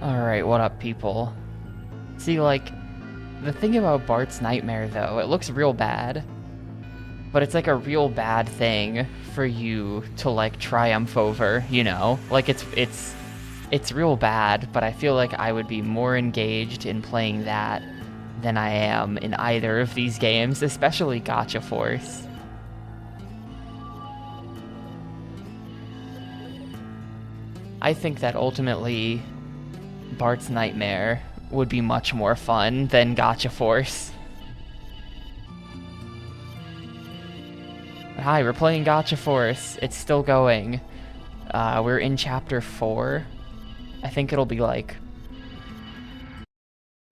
Alright, what up, people? See, like, the thing about Bart's Nightmare, though, it looks real bad. But it's like a real bad thing for you to, like, triumph over, you know? Like, it's real bad, but I feel like I would be more engaged in playing that than I am in either of these games, especially Gacha Force. I think that ultimately Bart's Nightmare would be much more fun than Gacha Force. Hi, we're playing Gacha Force. It's still going. We're in chapter 4. I think it'll be like...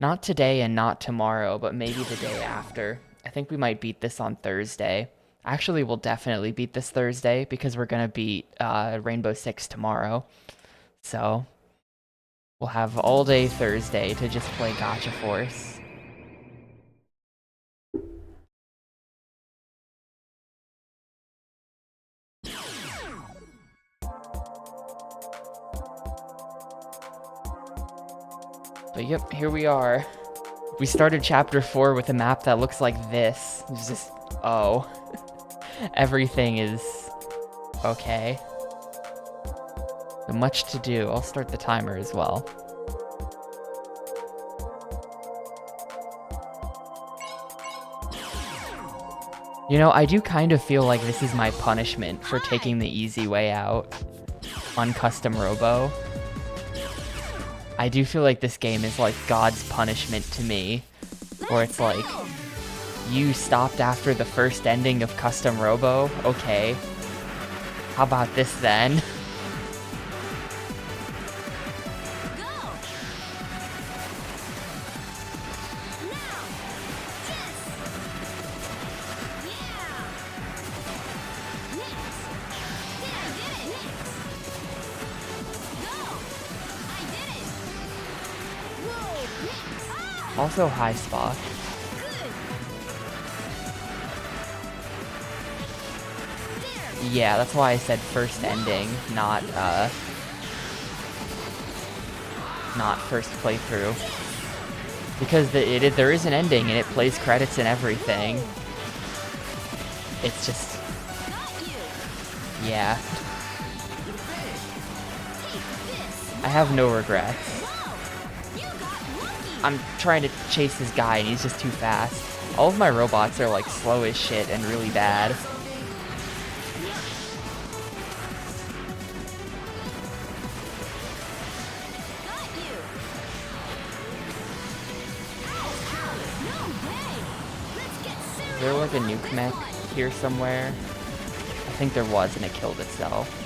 not today and not tomorrow, but maybe the day after. I think we might beat this on Thursday. Actually, we'll definitely beat this Thursday because we're gonna beat Rainbow Six tomorrow. So, we'll have all day Thursday to just play Gacha Force. But yep, here we are. We started chapter 4 with a map that looks like this. It's just, oh. Everything is okay. But much to do. I'll start the timer as well. You know, I do kind of feel like this is my punishment for taking the easy way out on Custom Robo. I do feel like this game is like God's punishment to me, where it's like, you stopped after the first ending of Custom Robo? Okay. How about this then? Also high spot. Yeah, that's why I said first ending, not first playthrough. Because there is an ending and it plays credits and everything. It's just... yeah. I have no regrets. I'm trying to chase this guy and he's just too fast. All of my robots are like slow as shit and really bad. Is there like a nuke mech here somewhere? I think there was and it killed itself.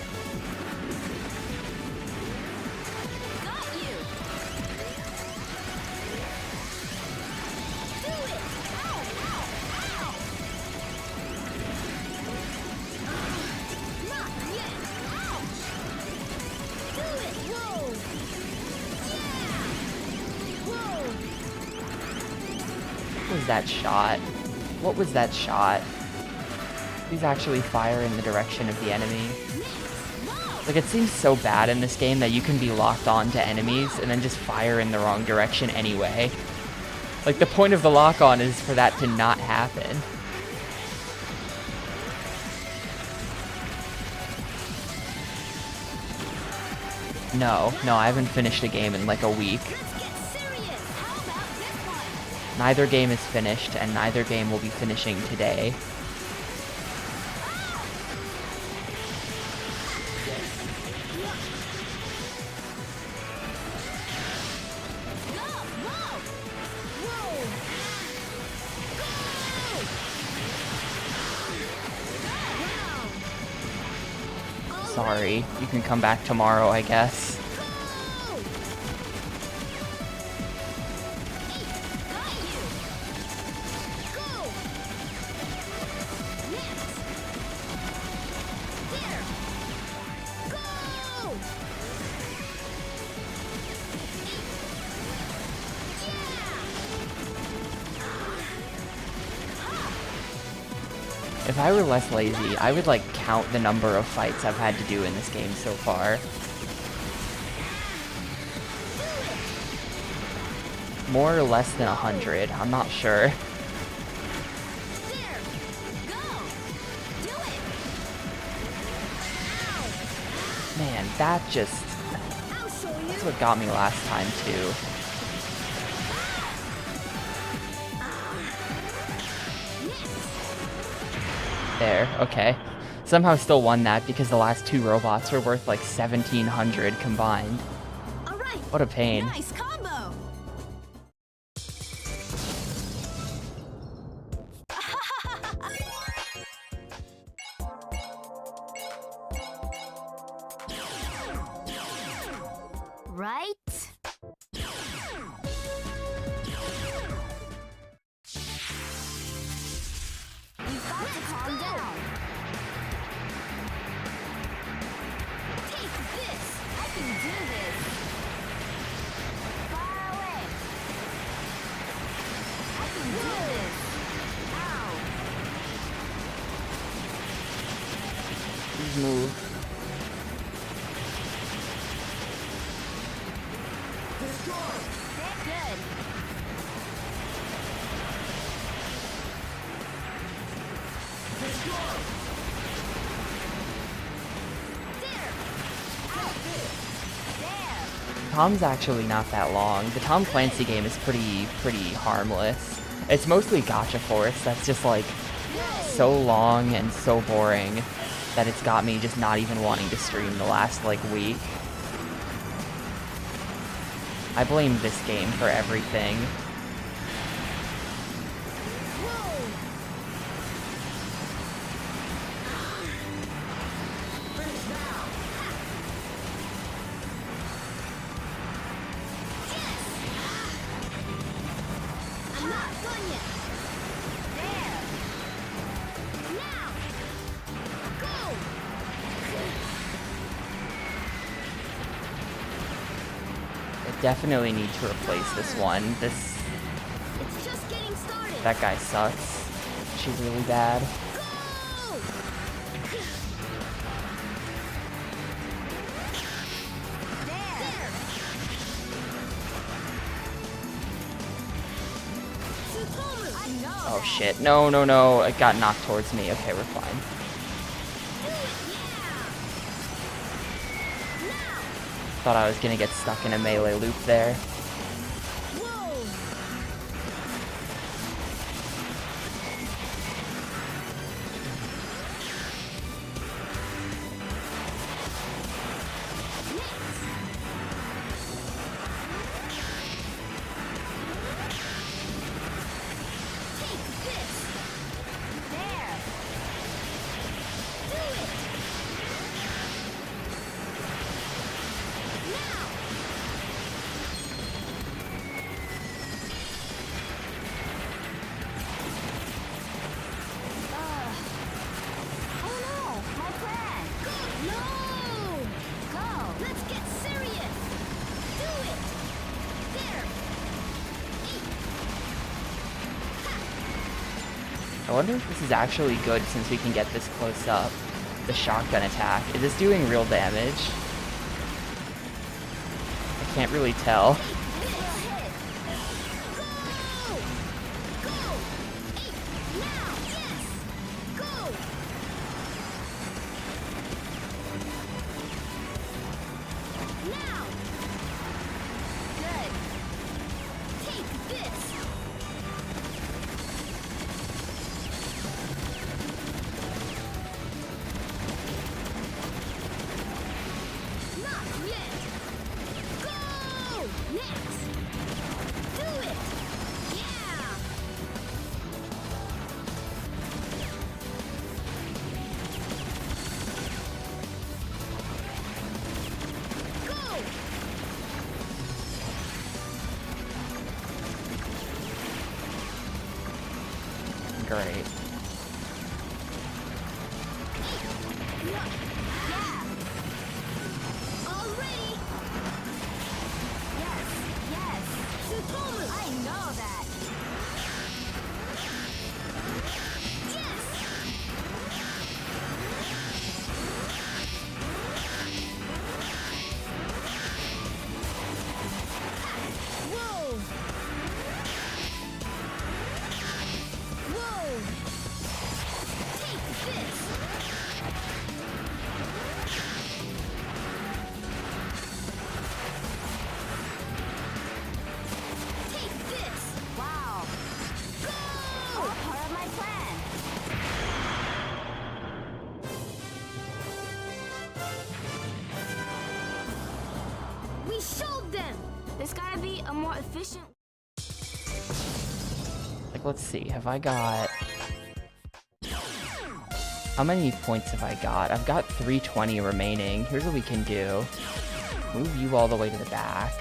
What was that shot? What was that shot? Please actually fire in the direction of the enemy. Like, it seems so bad in this game that you can be locked on to enemies and then just fire in the wrong direction anyway. Like, the point of the lock-on is for that to not happen. No, I haven't finished a game in like a week. Neither game is finished, and neither game will be finishing today. Sorry, you can come back tomorrow, I guess. If I were less lazy, I would like count the number of fights I've had to do in this game so far. More or less than 100. I'm not sure. There. Go. Do it. Man, that just... I'll show you. That's what got me last time, too. There, okay. Somehow still won that because the last two robots were worth like 1,700 combined. All right. What a pain. Nice combo. Right? You've got to calm down. Take this. I can do this. Far away. I can do this. Ow. Please move. They're good. There. Out. There. Tom's actually not that long. The Tom Clancy game is pretty harmless. It's mostly Gotcha Force that's just like so long and so boring that it's got me just not even wanting to stream the last like week. I blame this game for everything. I'm not done yet. There. Now. Go. I definitely need to replace this one. It's just getting started. That guy sucks. She's really bad. Go. There. Tsutomu. I know. Oh shit. No, no, no. It got knocked towards me. Okay, we're fine. Thought I was gonna get stuck in a melee loop there. Whoa! Take this. There. Do it. Now. Oh no, my plan. Go. No. Go. Let's get serious. Do it. There. I wonder if this is actually good since we can get this close up. The shotgun attack. Is this doing real damage? I can't really tell. Great. Already? Yes, yes. Tsutomu! I know that. Yes! Whoa! There's gotta be a more efficient. Like, let's see. Have I got... How many points have I got? I've got 320 remaining. Here's what we can do. Move you all the way to the back.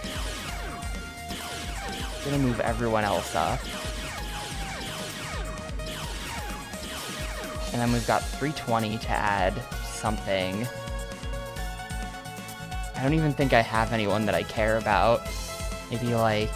Gonna move everyone else up. And then we've got 320 to add something. I don't even think I have anyone that I care about. Maybe like...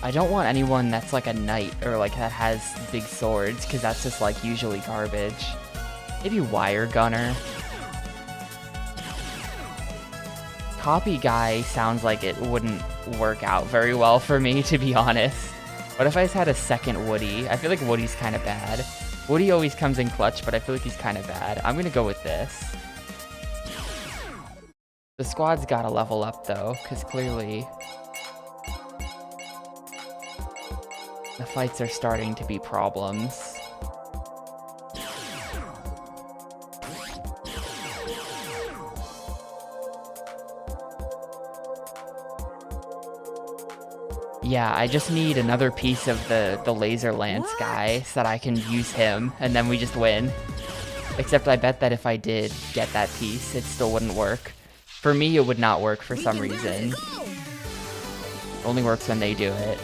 I don't want anyone that's like a knight or like that has big swords, because that's just like usually garbage. Maybe wire gunner. Copy guy sounds like it wouldn't work out very well for me, to be honest. What if I just had a second Woody? I feel like Woody's kind of bad. Woody always comes in clutch, but I feel like he's kind of bad. I'm gonna go with this. The squad's gotta level up though, because clearly the fights are starting to be problems. Yeah, I just need another piece of the laser lance guy so that I can use him, and then we just win. Except I bet that if I did get that piece, it still wouldn't work. For me, it would not work for some reason. It only works when they do it.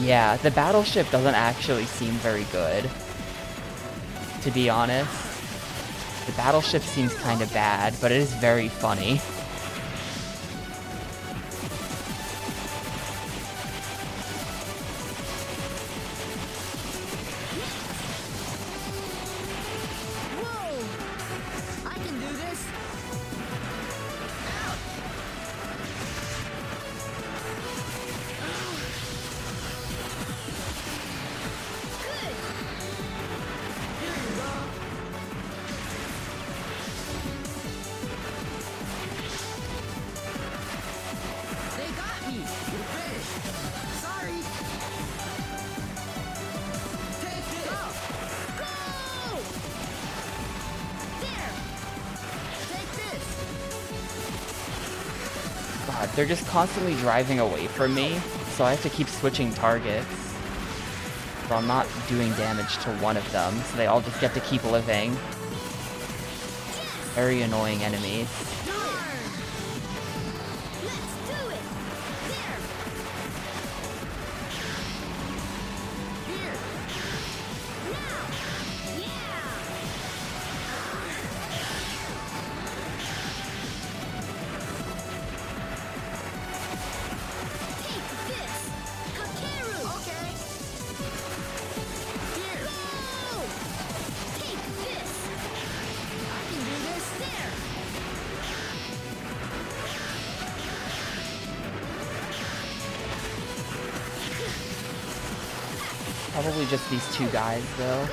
Yeah, the battleship doesn't actually seem very good, to be honest. The battleship seems kind of bad, but it is very funny. God, they're just constantly driving away from me, so I have to keep switching targets. So I'm not doing damage to one of them, so they all just get to keep living. Very annoying enemies. Probably just these two guys, though.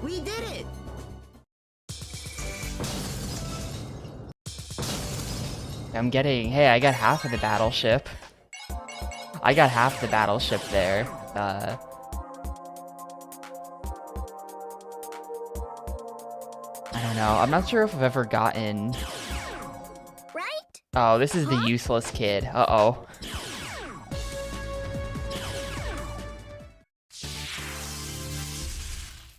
We did it! I'm getting... Hey, I got half of the battleship. I got half the battleship there. I don't know. I'm not sure if I've ever gotten... Right? Oh, this is the useless kid. Uh-oh.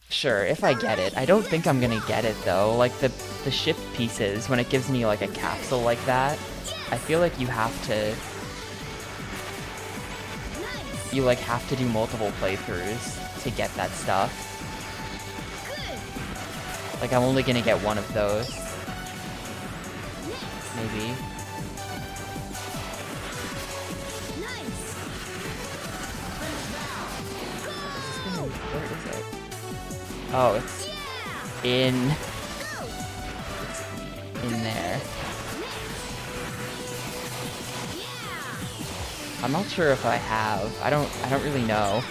Sure, if I get it. I don't think I'm gonna get it, though. Like, the ship pieces, when it gives me, like, a capsule like that, I feel like you have to... You, like, have to do multiple playthroughs to get that stuff. Like, I'm only gonna get one of those. Maybe. Where is it? Oh, it's in there. I'm not sure if I have. I don't really know.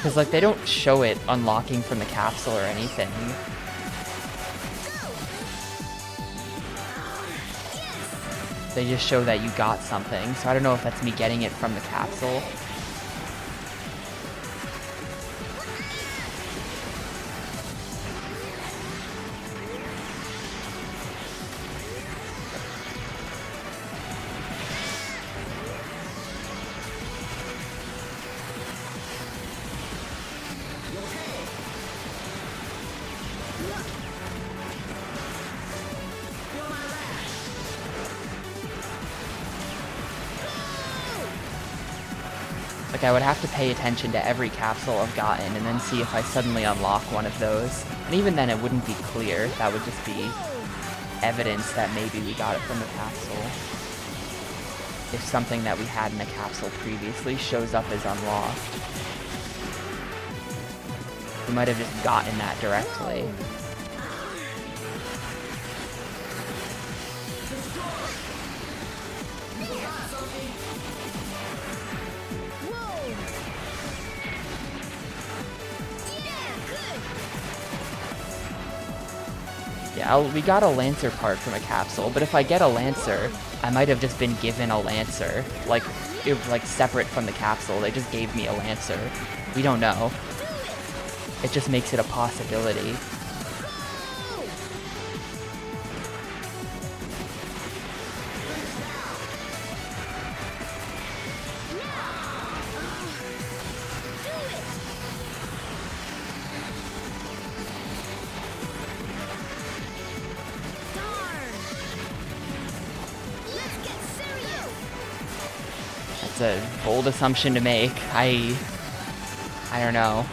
Cause like they don't show it unlocking from the capsule or anything. They just show that you got something, so I don't know if that's me getting it from the capsule. Like, I would have to pay attention to every capsule I've gotten and then see if I suddenly unlock one of those. And even then, it wouldn't be clear. That would just be evidence that maybe we got it from the capsule. If something that we had in the capsule previously shows up as unlocked. We might have just gotten that directly. Yeah, we got a Lancer part from a capsule, but if I get a Lancer, I might have just been given a Lancer. Like, it was like separate from the capsule, they just gave me a Lancer. We don't know. It just makes it a possibility. That's a bold assumption to make. I don't know.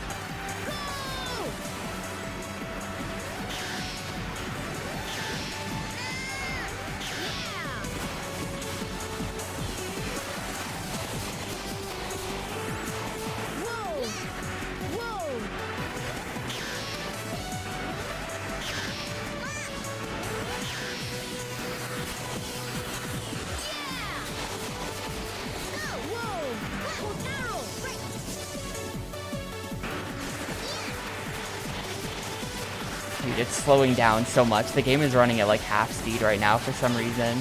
Dude, it's slowing down so much. The game is running at like half speed right now for some reason.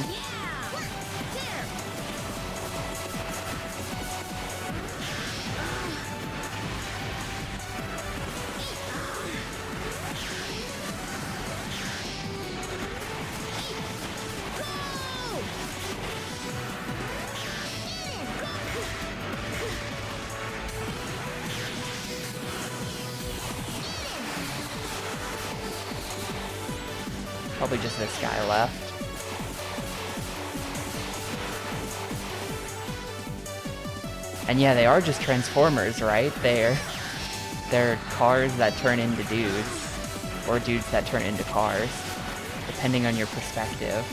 Probably just this guy left. And yeah, they are just Transformers, right? They're cars that turn into dudes. Or dudes that turn into cars. Depending on your perspective.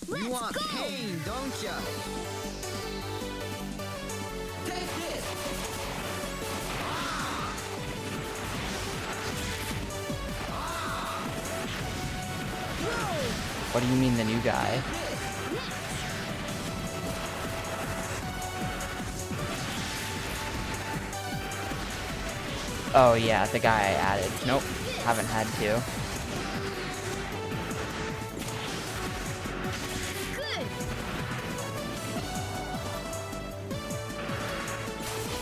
You want pain, don't ya? Take this! What do you mean the new guy? Oh yeah, the guy I added. Nope, haven't had to.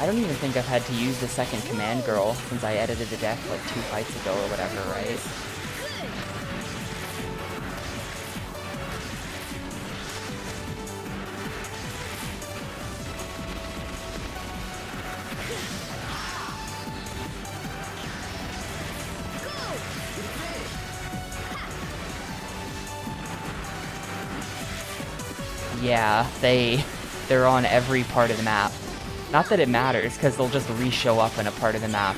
I don't even think I've had to use the second command girl since I edited the deck like 2 fights ago or whatever, right? Yeah, they're on every part of the map. Not that it matters, because they'll just re-show up in a part of the map.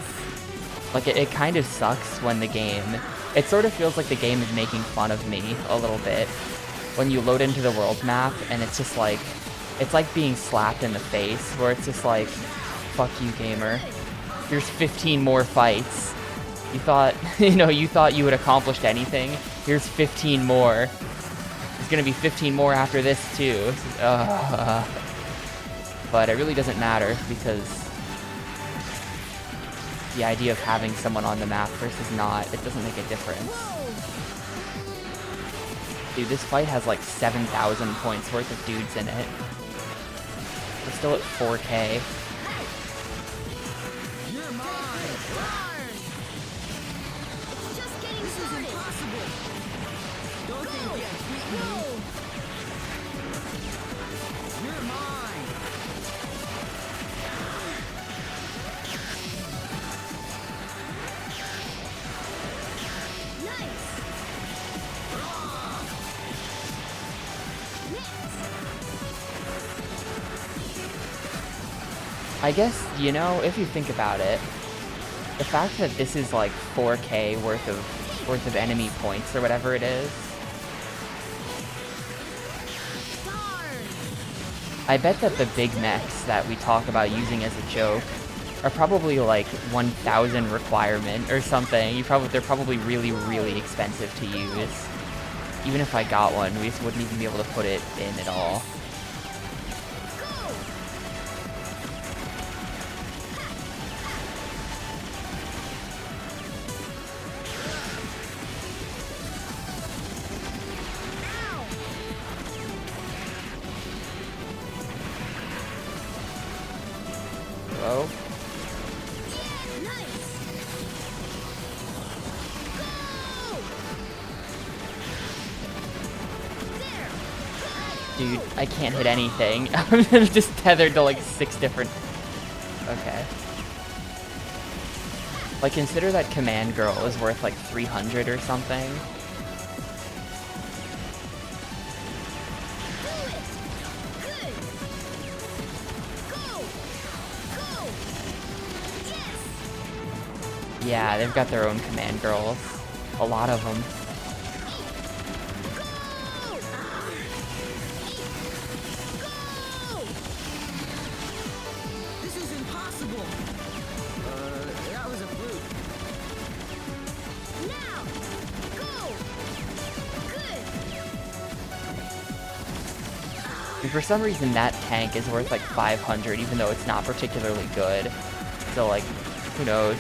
Like, it kind of sucks when the game... It sort of feels like the game is making fun of me a little bit. When you load into the world map, and it's just like... It's like being slapped in the face, where it's just like, fuck you, gamer. Here's 15 more fights. You thought, you thought you had accomplished anything? Here's 15 more. There's gonna be 15 more after this, too. But it really doesn't matter, because the idea of having someone on the map versus not, it doesn't make a difference. Dude, this fight has like 7,000 points worth of dudes in it. We're still at 4K. You're mine! It's just getting started. Impossible! Don't think you can beat me! You're mine! Nice. I guess, if you think about it, the fact that this is like 4K worth of enemy points or whatever it is, I bet that the big mechs that we talk about using as a joke are probably like 1,000 requirement or something. They're probably really, really expensive to use. Even if I got one, we just wouldn't even be able to put it in at all. Hello? Dude, I can't hit anything. I'm just tethered to like 6 different... Okay. Like, consider that command girl is worth like 300 or something. Yeah, they've got their own command girls. A lot of them. This is impossible! That was a fluke. Now! Go! Good! And for some reason that tank is worth like 500 even though it's not particularly good. So like, who knows?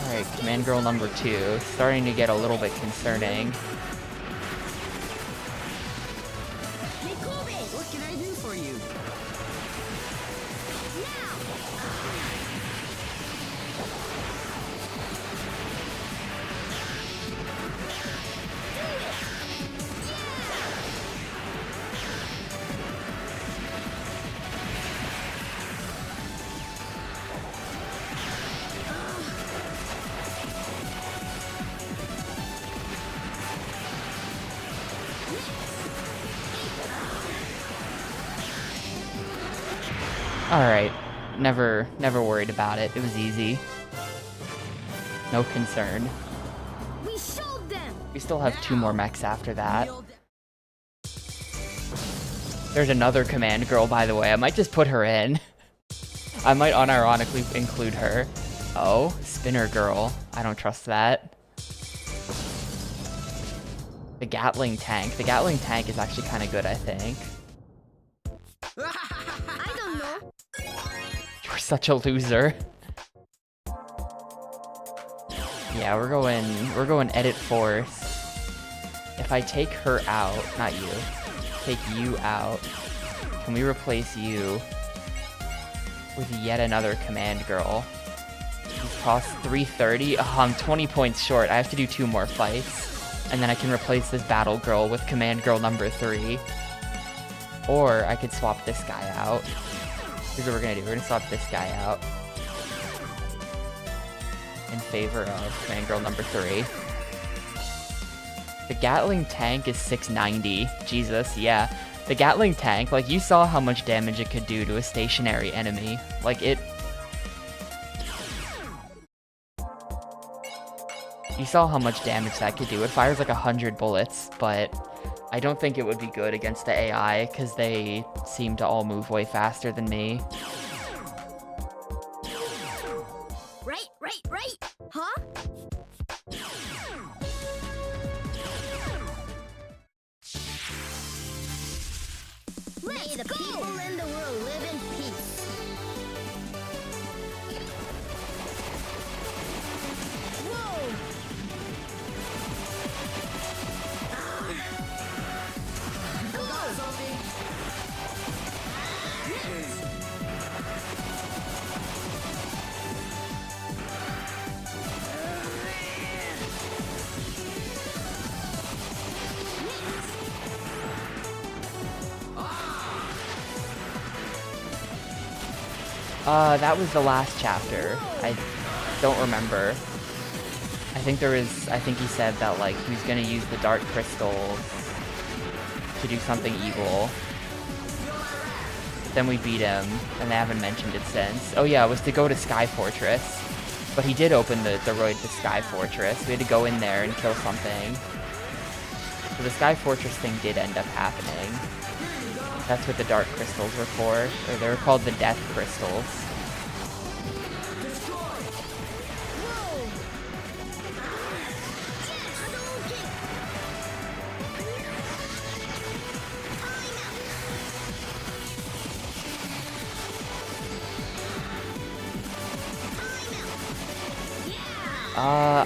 Alright, command girl number 2. Starting to get a little bit concerning. What can I do for you? Alright, never worried about it. It was easy. No concern. We showed them. We still have 2 more mechs after that. Kneel down. There's another command girl, by the way. I might just put her in. I might unironically include her. Oh, spinner girl. I don't trust that. The Gatling tank. The Gatling tank is actually kind of good, I think. I don't know. You're such a loser. Yeah, we're going edit force. If I take her out, not you, take you out, can we replace you with yet another command girl? These cost 330. Oh, I'm 20 points short. I have to do 2 more fights. And then I can replace this battle girl with command girl number 3. Or I could swap this guy out. Here's what we're gonna do. We're gonna swap this guy out in favor of command girl number 3. The Gatling tank is 690. Jesus, yeah. The Gatling tank, like, you saw how much damage it could do to a stationary enemy. Like, it... You saw how much damage that could do. It fires like 100 bullets, but I don't think it would be good against the AI, because they seem to all move way faster than me. Right. Huh? May the people in the world live in peace. Whoa! That was the last chapter. I don't remember. I think he said that, like, he was gonna use the dark crystals to do something evil. Then we beat him, and they haven't mentioned it since. Oh yeah, it was to go to Sky Fortress. But he did open the road to Sky Fortress. We had to go in there and kill something. So the Sky Fortress thing did end up happening. That's what the dark crystals were for. Or they were called the death crystals.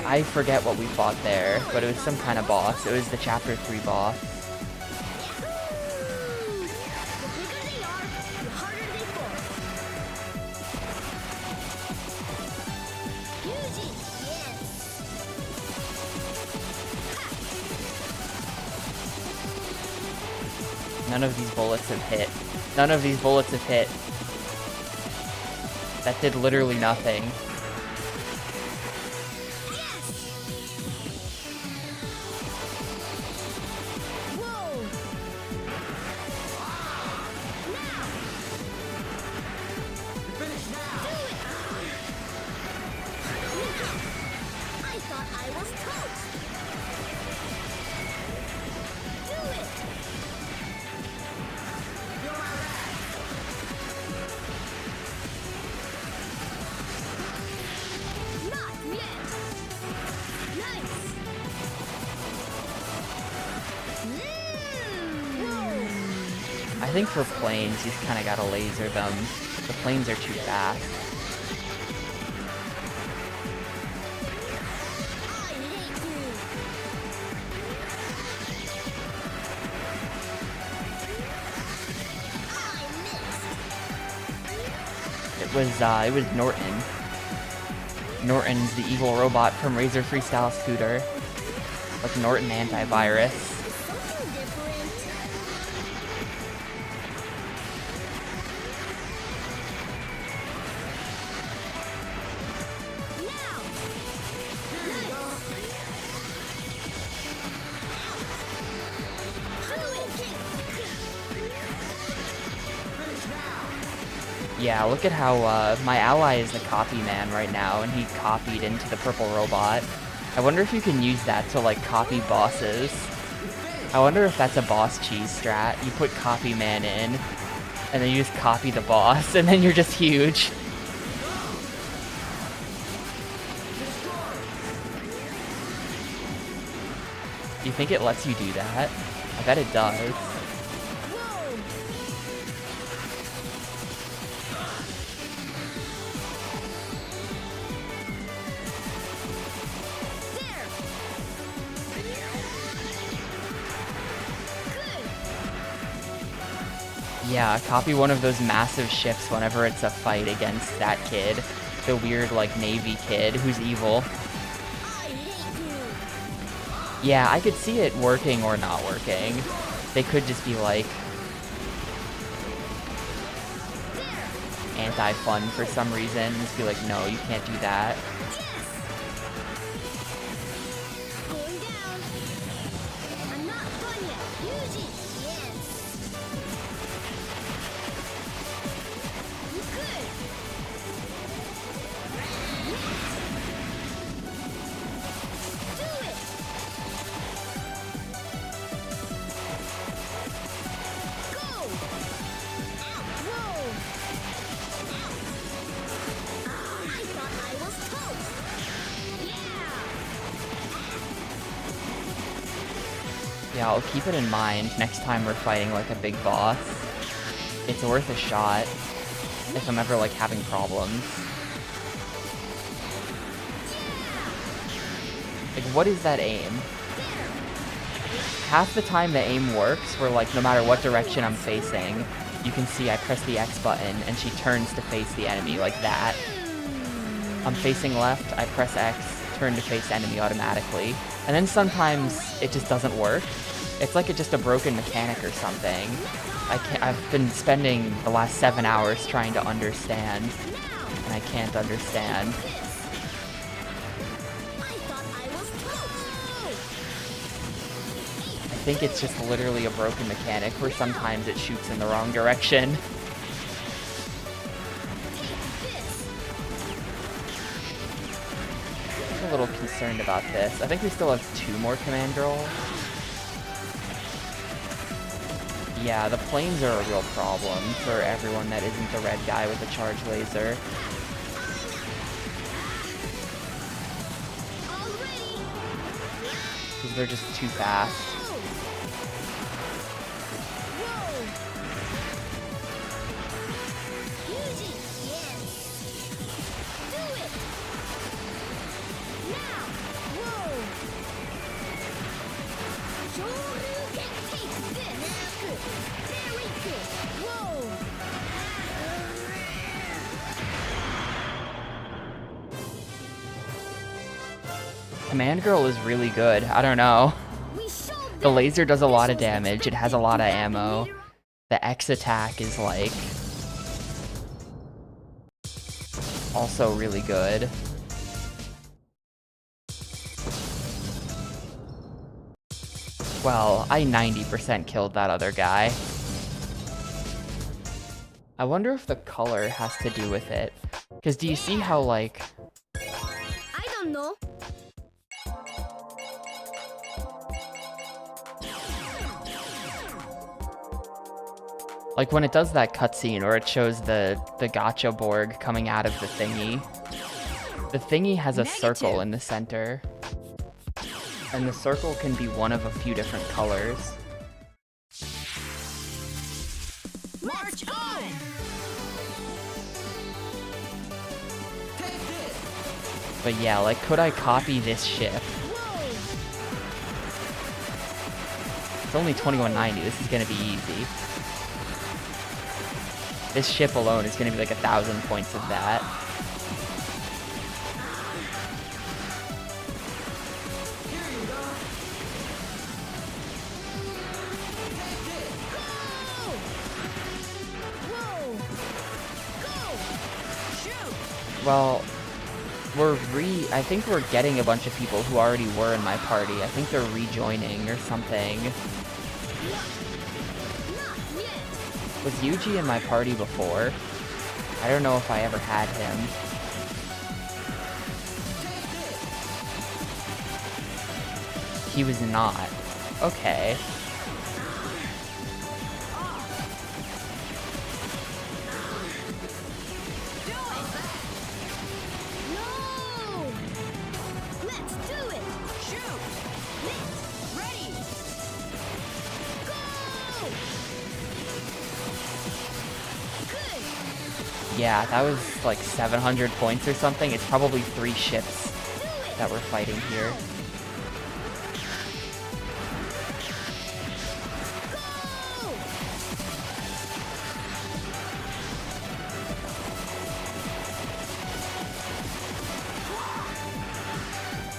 I forget what we fought there, but it was some kind of boss. It was the chapter 3 boss. None of these bullets have hit. None of these bullets have hit. That did literally nothing. I think for planes, you just kind of gotta laser them. The planes are too fast. It was Norton. Norton's the evil robot from Razor Freestyle Scooter. Like Norton Antivirus. Yeah, look at how my ally is the copy man right now, and he copied into the purple robot. I wonder if you can use that to like copy bosses. I wonder if that's a boss cheese strat. You put copy man in, and then you just copy the boss, and then you're just huge. Do you think it lets you do that? I bet it does. Yeah, copy one of those massive ships whenever it's a fight against that kid. The weird, like, Navy kid who's evil. Yeah, I could see it working or not working. They could just be, like, anti-fun for some reason. Just be like, no, you can't do that. Yeah, I'll keep it in mind next time we're fighting like a big boss. It's worth a shot if I'm ever like having problems. Like, what is that aim? Half the time the aim works where like no matter what direction I'm facing, you can see I press the X button and she turns to face the enemy like that. I'm facing left, I press X, turn to face enemy automatically. And then sometimes it just doesn't work. It's like it's just a broken mechanic or something. I've been spending the last 7 hours trying to understand, and I can't understand. I think it's just literally a broken mechanic where sometimes it shoots in the wrong direction. I'm a little concerned about this. I think we still have 2 more command girls. Yeah, the planes are a real problem for everyone that isn't the red guy with the charge laser. Because they're just too fast. Command Girl is really good. I don't know. The laser does a lot of damage. It has a lot of ammo. The X attack is like also really good. Well, I 90% killed that other guy. I wonder if the color has to do with it. Because do you see how, like... I don't know. Like when it does that cutscene, or it shows the gacha Borg coming out of the thingy has a circle in the center. And the circle can be one of a few different colors. March on! But yeah, like, could I copy this ship? It's only 2190, this is gonna be easy. This ship alone is gonna be like 1,000 points of that. Well, I think we're getting a bunch of people who already were in my party. I think they're rejoining or something. Was Yuji in my party before? I I don't know if I ever had him. He was not. Okay. No! Let's do it! Shoot! Lit! Ready! Go! Good! Yeah, that was like 700 points or something. It's probably 3 ships Do it! that we're fighting here. Go!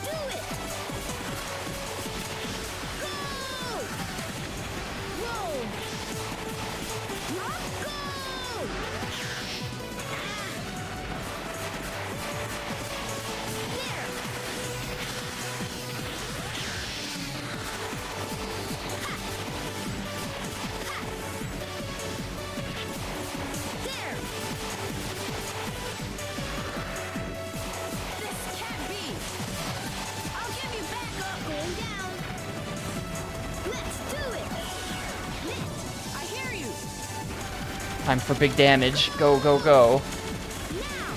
Do it! Go! Whoa! Go! There! There! This can't be! I'll give you back up! Going down! Let's do it! Lit! I hear you! Time for big damage. Go, go, go. Now!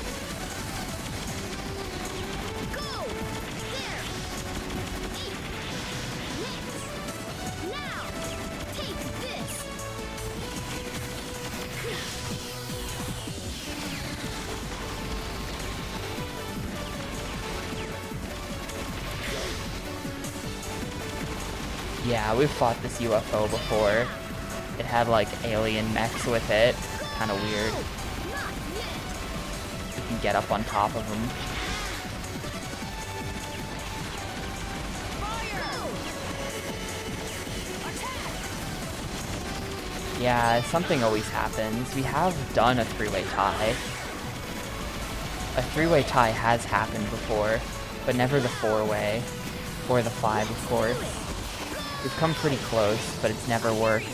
Go! There! Eat! Lit! Now! Take this! Yeah, we've fought this UFO before. It had like alien mechs with it. Kind of weird. Not yet! You can get up on top of them. Yeah, something always happens. We have done a 3-way tie. A 3-way tie has happened before, but never the 4-way. Or the 5, of course. We've come pretty close, but it's never worked.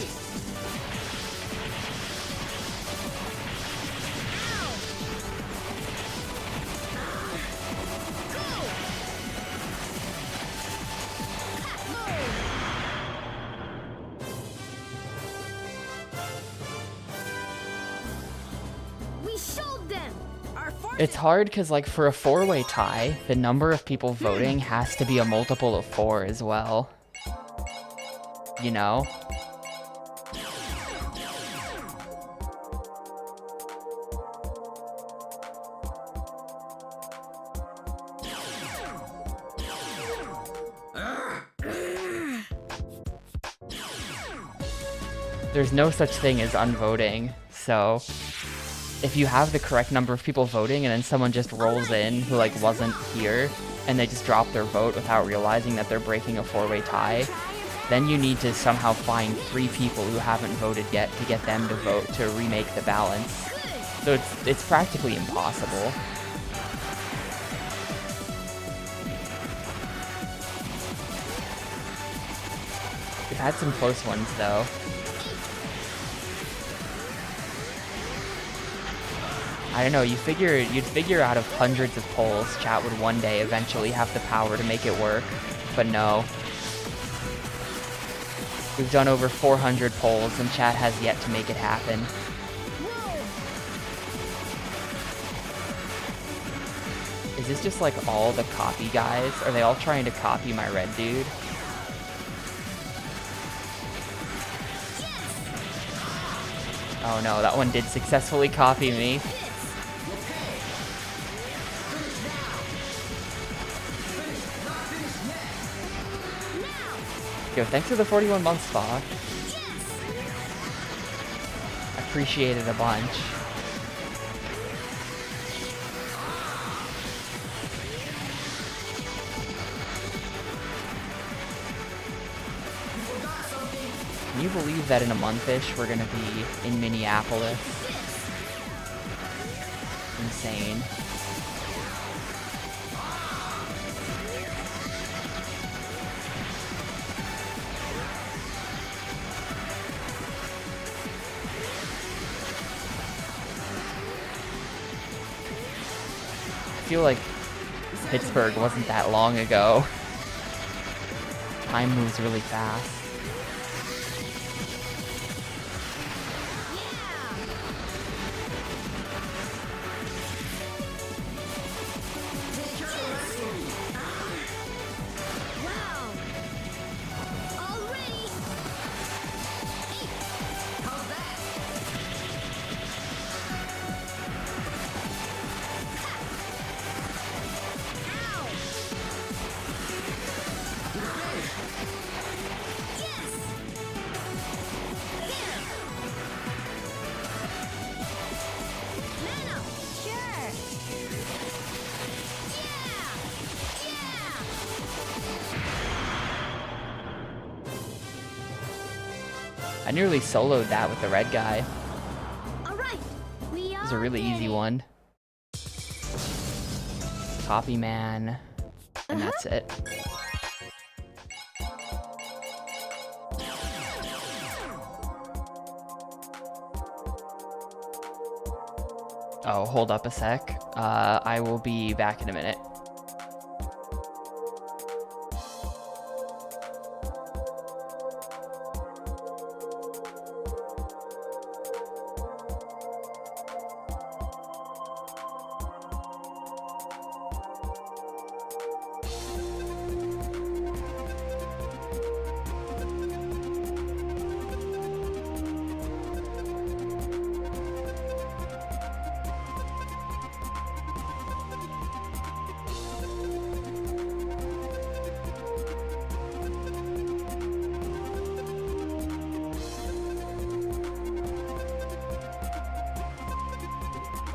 We showed them! Our forces It's hard because, like, for a 4-way tie, the number of people voting has to be a multiple of 4 as well. You know? There's no such thing as unvoting, so if you have the correct number of people voting and then someone just rolls in who like wasn't here and they just drop their vote without realizing that they're breaking a 4-way tie, then you need to somehow find 3 people who haven't voted yet to get them to vote to remake the balance. So it's practically impossible. We've had some close ones though. I don't know, you'd figure out of hundreds of polls, chat would one day eventually have the power to make it work, but no. We've done over 400 polls and chat has yet to make it happen. Is this just like all the copy guys? Are they all trying to copy my red dude? Oh no, that one did successfully copy me. Yo, thanks for the 41 months, Spa. Appreciate it a bunch. Can you believe that in a month-ish we're gonna be in Minneapolis? Insane. feel like Pittsburgh wasn't that long ago. Time moves really fast. Wow. Already. How's that? Ow. Yes. Here. Nano. Sure. Yeah. Yeah. I nearly soloed that with the red guy. All right. We It was a really easy one. Copy man. And that's it. Oh, hold up a sec. I will be back in a minute.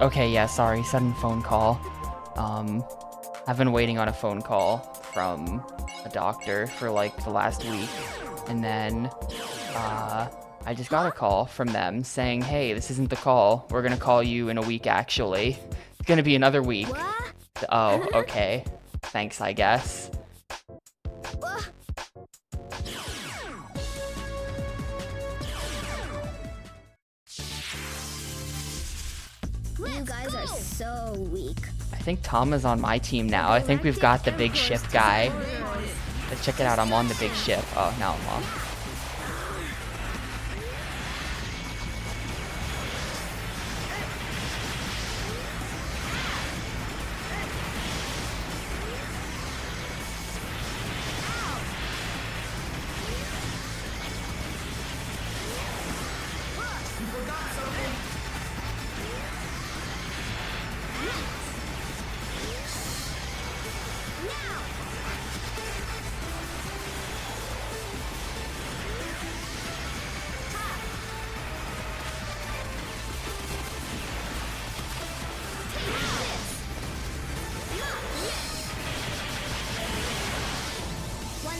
Okay, yeah, sorry, sudden phone call. I've been waiting on a phone call from a doctor for like the last week, and then I just got a call from them saying, hey, this isn't the call. We're gonna call you in a week, actually. It's gonna be another week. What? Oh, okay. Thanks, I guess. You guys are so weak. I think Tom is on my team now. I think we've got the big ship guy. Let's check it out. I'm on the big ship. Oh, now I'm off.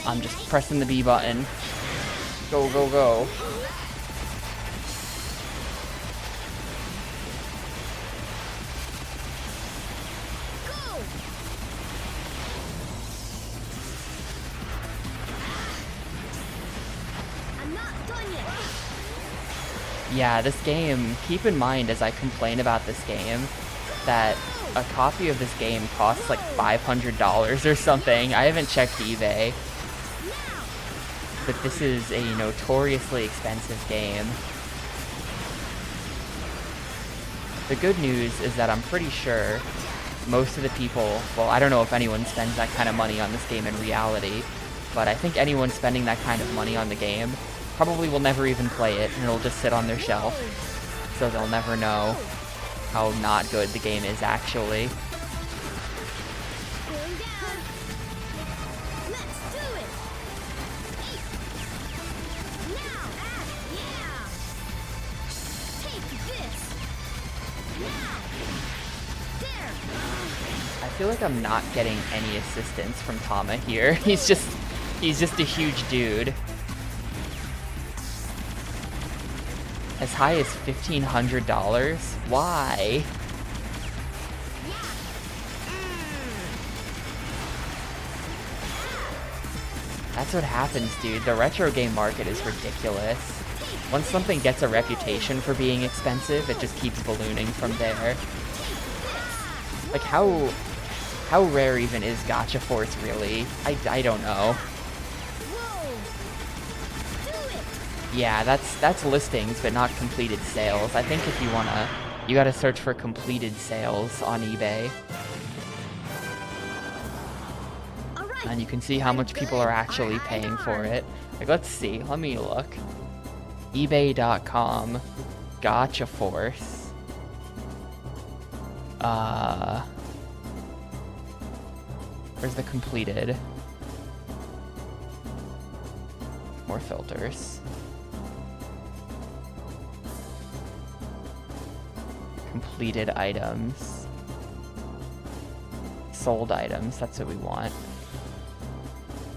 I'm just pressing the B button. Go, go, go. I'm not done yet. Yeah, this game, keep in mind as I complain about this game, that a copy of this game costs like $500 or something. I haven't checked eBay, but this is a notoriously expensive game. The good news is that I'm pretty sure most of the people, well, I don't know if anyone spends that kind of money on this game in reality, but I think anyone spending that kind of money on the game probably will never even play it, and it'll just sit on their shelf, so they'll never know how not good the game is actually. Going down. Let's do it. Now. Yeah. Take this. Now. There. I feel like I'm not getting any assistance from Tama here. He's just a huge dude. As high as $1,500? Why? That's what happens, dude. The retro game market is ridiculous. Once something gets a reputation for being expensive, it just keeps ballooning from there. Like, how How rare even is Gacha Force really? I don't know. Yeah, that's listings, but not completed sales. I think if you wanna, you gotta search for completed sales on eBay. And you can see how much people are actually paying for it. Like, let's see, let me look. eBay.com, Gacha Force. Where's the completed? More filters. Completed items. Sold items, that's what we want.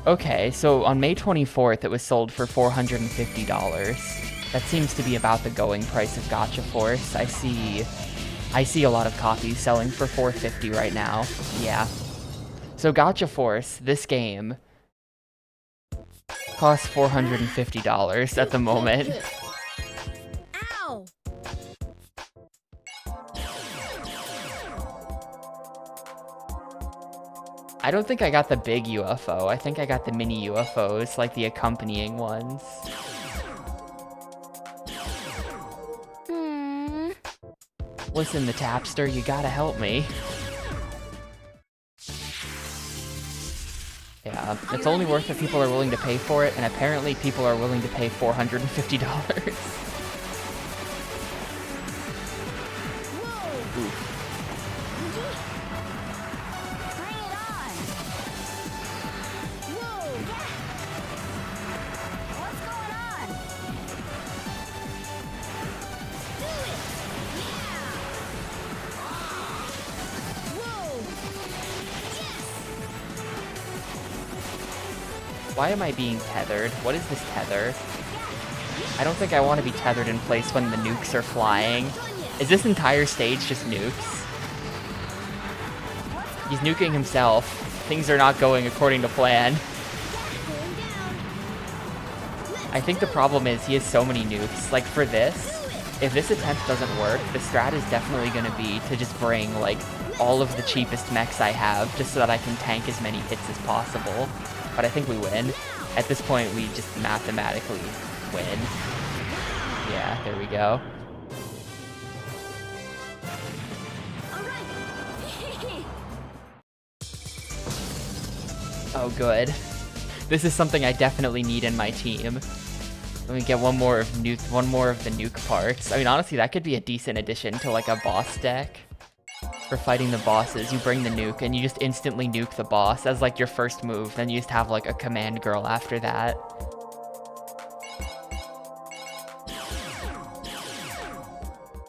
Okay, so on May 24th, it was sold for $450. That seems to be about the going price of Gacha Force. I see a lot of copies selling for $450 right now. Yeah. So Gacha Force, this game, costs $450 at the moment. Ow! I don't think I got the big UFO. I think I got the mini UFOs, like the accompanying ones. Listen, the Tapster, you gotta help me. Yeah, it's only worth it people are willing to pay for it, and apparently people are willing to pay $450. Why am I being tethered? What is this tether? I don't think I want to be tethered in place when the nukes are flying. Is this entire stage just nukes? He's nuking himself. Things are not going according to plan. I think the problem is he has so many nukes. Like for this, if this attempt doesn't work, the strat is definitely going to be to just bring like all of the cheapest mechs I have just so that I can tank as many hits as possible. But I think we win. At this point, we just mathematically win. Yeah, there we go. Oh, good. This is something I definitely need in my team. Let me get one more of the nuke parts. I mean, honestly, that could be a decent addition to like a boss deck. For fighting the bosses, you bring the nuke and you just instantly nuke the boss as like your first move, then you just have like a command girl after that.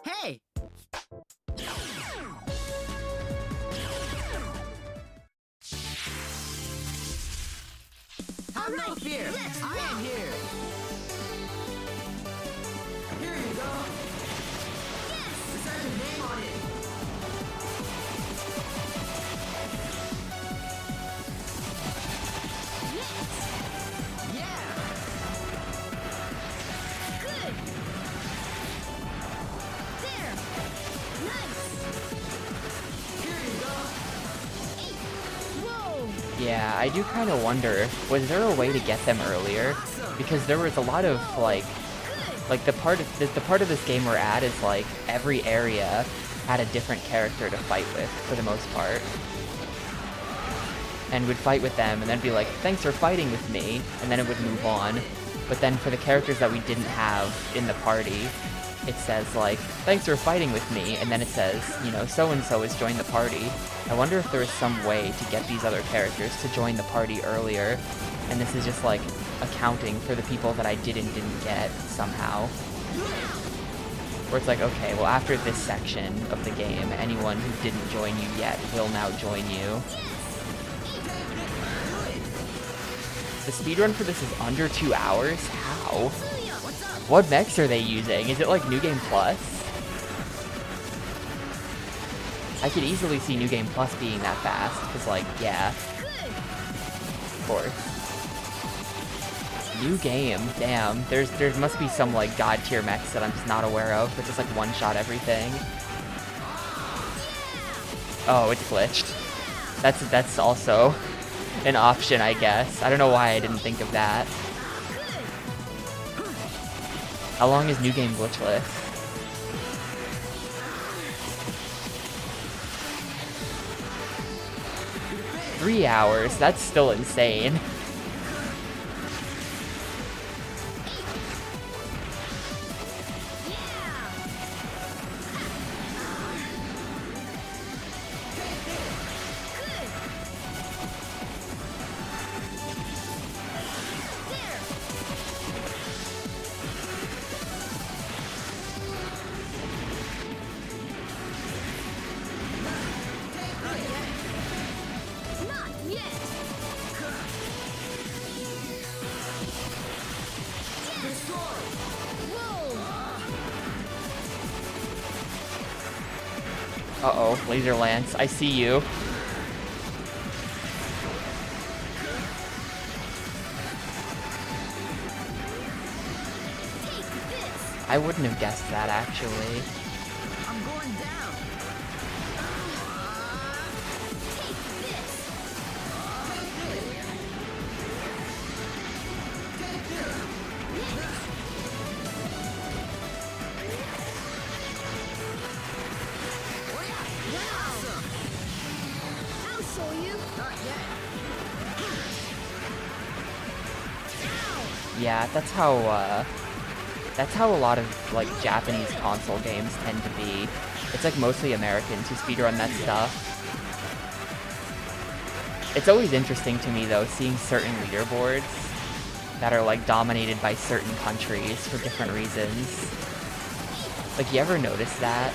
Hey! Have no fear! I am here! Here you go! Yes! It says your name on it! Yeah, I do kind of wonder, was there a way to get them earlier? Because there was a lot of, like the part of this game we're at is, like, every area had a different character to fight with, for the most part. And would fight with them, and then be like, thanks for fighting with me, and then it would move on. But then for the characters that we didn't have in the party, it says, like, thanks for fighting with me, and then it says, you know, so-and-so has joined the party. I wonder if there is some way to get these other characters to join the party earlier, and this is just, like, accounting for the people that I didn't get somehow. Where it's like, okay, well, after this section of the game, anyone who didn't join you yet will now join you. The speedrun for this is under 2 hours? How? What mechs are they using? Is it like New Game Plus? I could easily see New Game Plus being that fast, because like, yeah. Of course. New game, damn. There must be some like god tier mechs that I'm just not aware of, that just like one-shot everything. Oh, it's glitched. That's also an option, I guess. I don't know why I didn't think of that. How long is New Game glitchless? 3 hours? That's still insane. Uh-oh, Laser Lance, I see you. I wouldn't have guessed that, actually. I'm going down. I'll show you. Not yet. Yeah, that's how a lot of, like, Japanese console games tend to be. It's, like, mostly Americans who speedrun that stuff. It's always interesting to me, though, seeing certain leaderboards that are, like, dominated by certain countries for different reasons. Like, you ever notice that?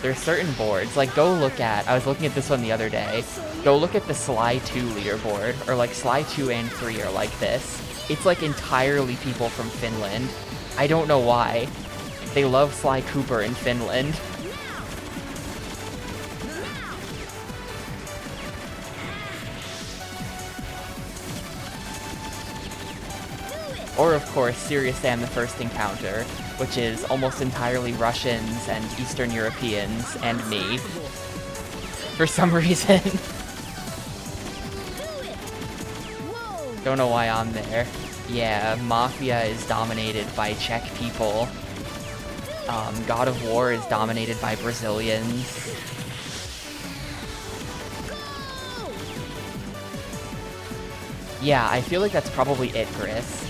There's certain boards, like, go look at, I was looking at this one the other day, go look at the Sly 2 leaderboard, or, like, Sly 2 and 3 are like this. It's, like, entirely people from Finland. I don't know why. They love Sly Cooper in Finland. Or, of course, Serious Sam the First Encounter, which is almost entirely Russians and Eastern Europeans and me. For some reason. Don't know why I'm there. Yeah, Mafia is dominated by Czech people. God of War is dominated by Brazilians. Yeah, I feel like that's probably it, Chris.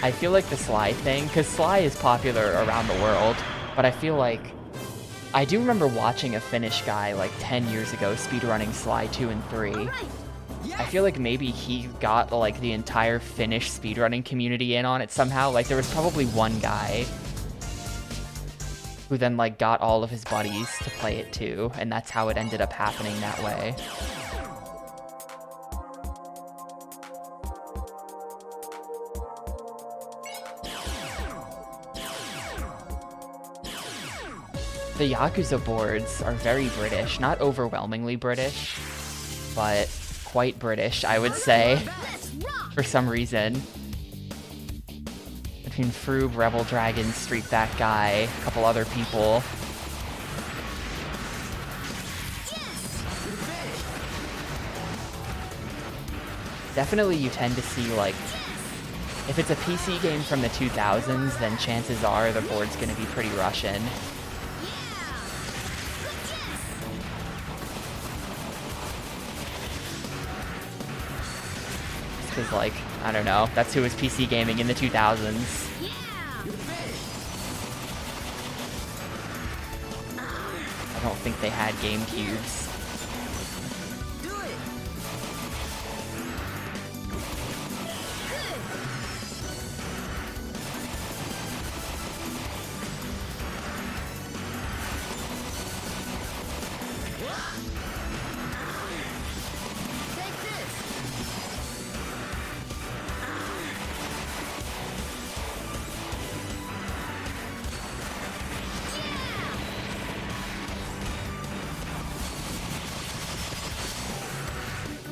I feel like the Sly thing, because Sly is popular around the world, but I feel like... I do remember watching a Finnish guy like 10 years ago speedrunning Sly 2 and 3. I feel like maybe he got like the entire Finnish speedrunning community in on it somehow. Like there was probably one guy who then like got all of his buddies to play it too, and that's how it ended up happening that way. The Yakuza boards are very British, not overwhelmingly British, but quite British, I would say, for some reason. Between Froob, Rebel Dragon, Street That Guy, a couple other people. Definitely you tend to see, like, if it's a PC game from the 2000s, then chances are the board's gonna be pretty Russian. Because, like, I don't know, that's who was PC gaming in the 2000s. I don't think they had Gamecubes.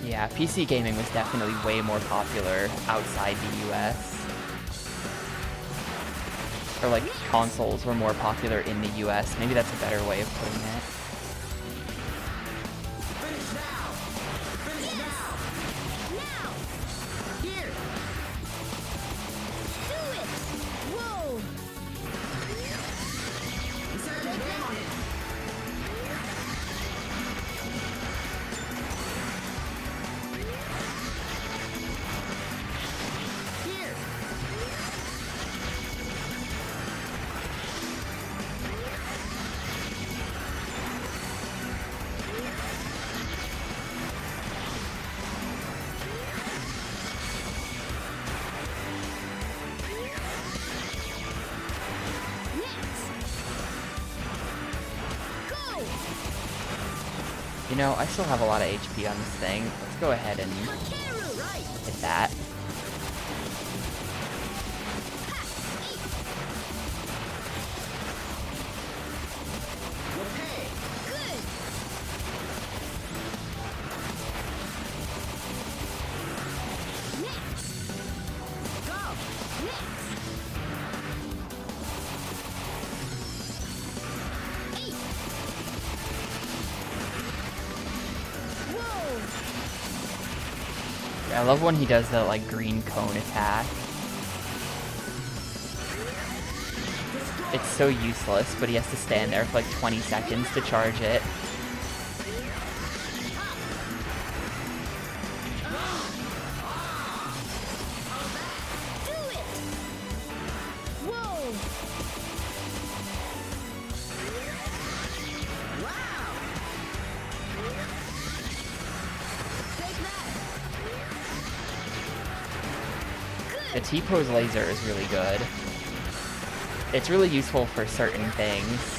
Yeah, PC gaming was definitely way more popular outside the US. Or like, consoles were more popular in the US. Maybe that's a better way of putting it. You know, I still have a lot of HP on this thing. Let's go ahead and hit that. I love when he does the like green cone attack. It's so useless, but he has to stand there for like 20 seconds to charge it. The T-pose laser is really good. It's really useful for certain things.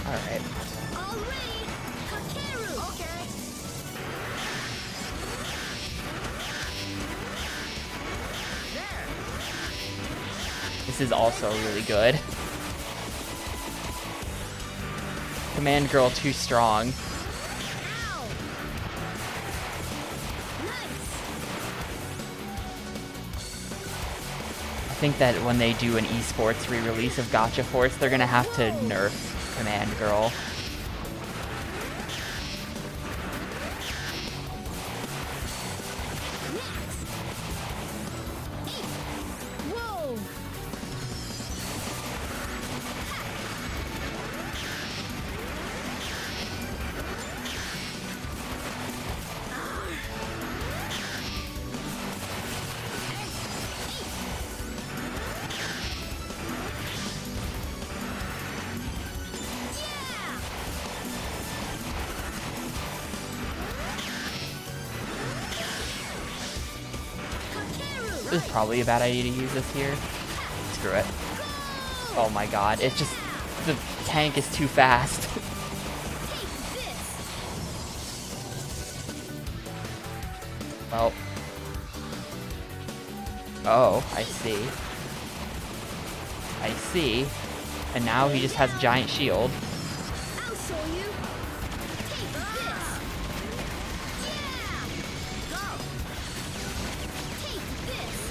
Alright. This is also really good. Command Girl too strong. I think that when they do an esports re-release of Gotcha Force, they're gonna have to nerf Command Girl. This is probably a bad idea to use this here. Screw it. Oh my god, it's just... the tank is too fast. Well. Oh, I see. I see. And now he just has a giant shield. I'll show you. Take this. Yeah. Go. Take this.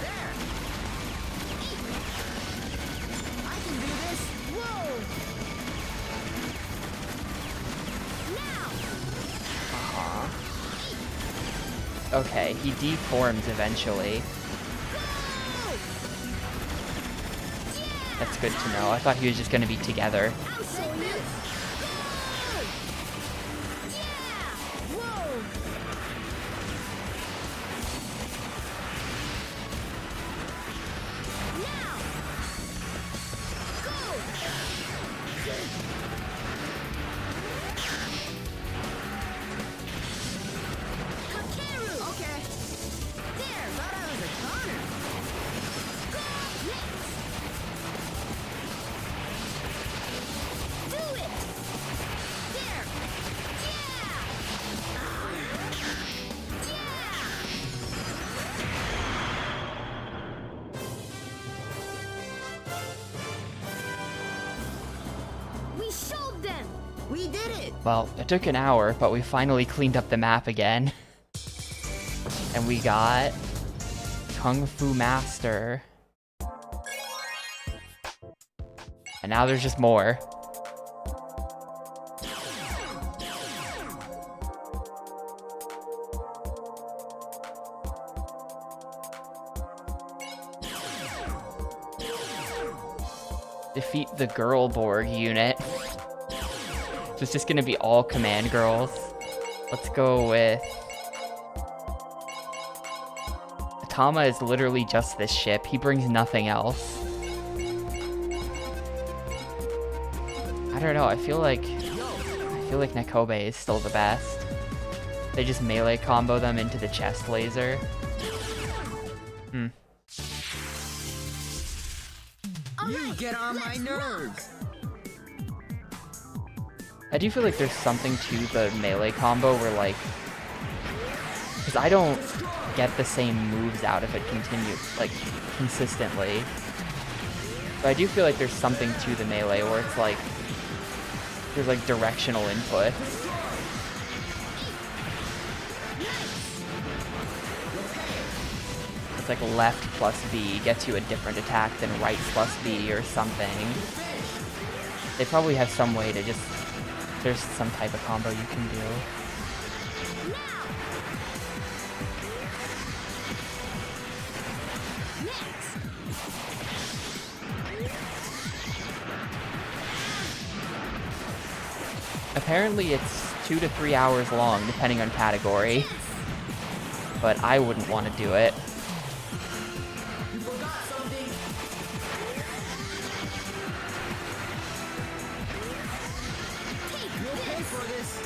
There. I can do this. Whoa. Now. Okay, he deforms eventually. That's good to know. I thought he was just gonna be together. I'll show you. Yeah. Whoa. Now. Go. Okay. There. Thought I was a goner. Go. Next. Do it. There. Yeah. We showed them. We did it. Well, it took an hour, but we finally cleaned up the map again. And we got... Kung Fu Master. And now there's just more. Defeat the girl Borg unit. So it's just gonna be all command girls. Let's go with... Tama is literally just this ship. He brings nothing else. I don't know, I feel like Nekobe is still the best. They just melee combo them into the chest laser. You get on my nerves. I do feel like there's something to the melee combo where like... Because I don't get the same moves out if it continues, like, consistently. But I do feel like there's something to the melee where it's like... There's like directional inputs. It's like left plus B gets you a different attack than right plus B or something. They probably have some way to just... There's some type of combo you can do. Apparently it's 2 to 3 hours long, depending on category. But I wouldn't want to do it. You forgot something. You'll pay for this.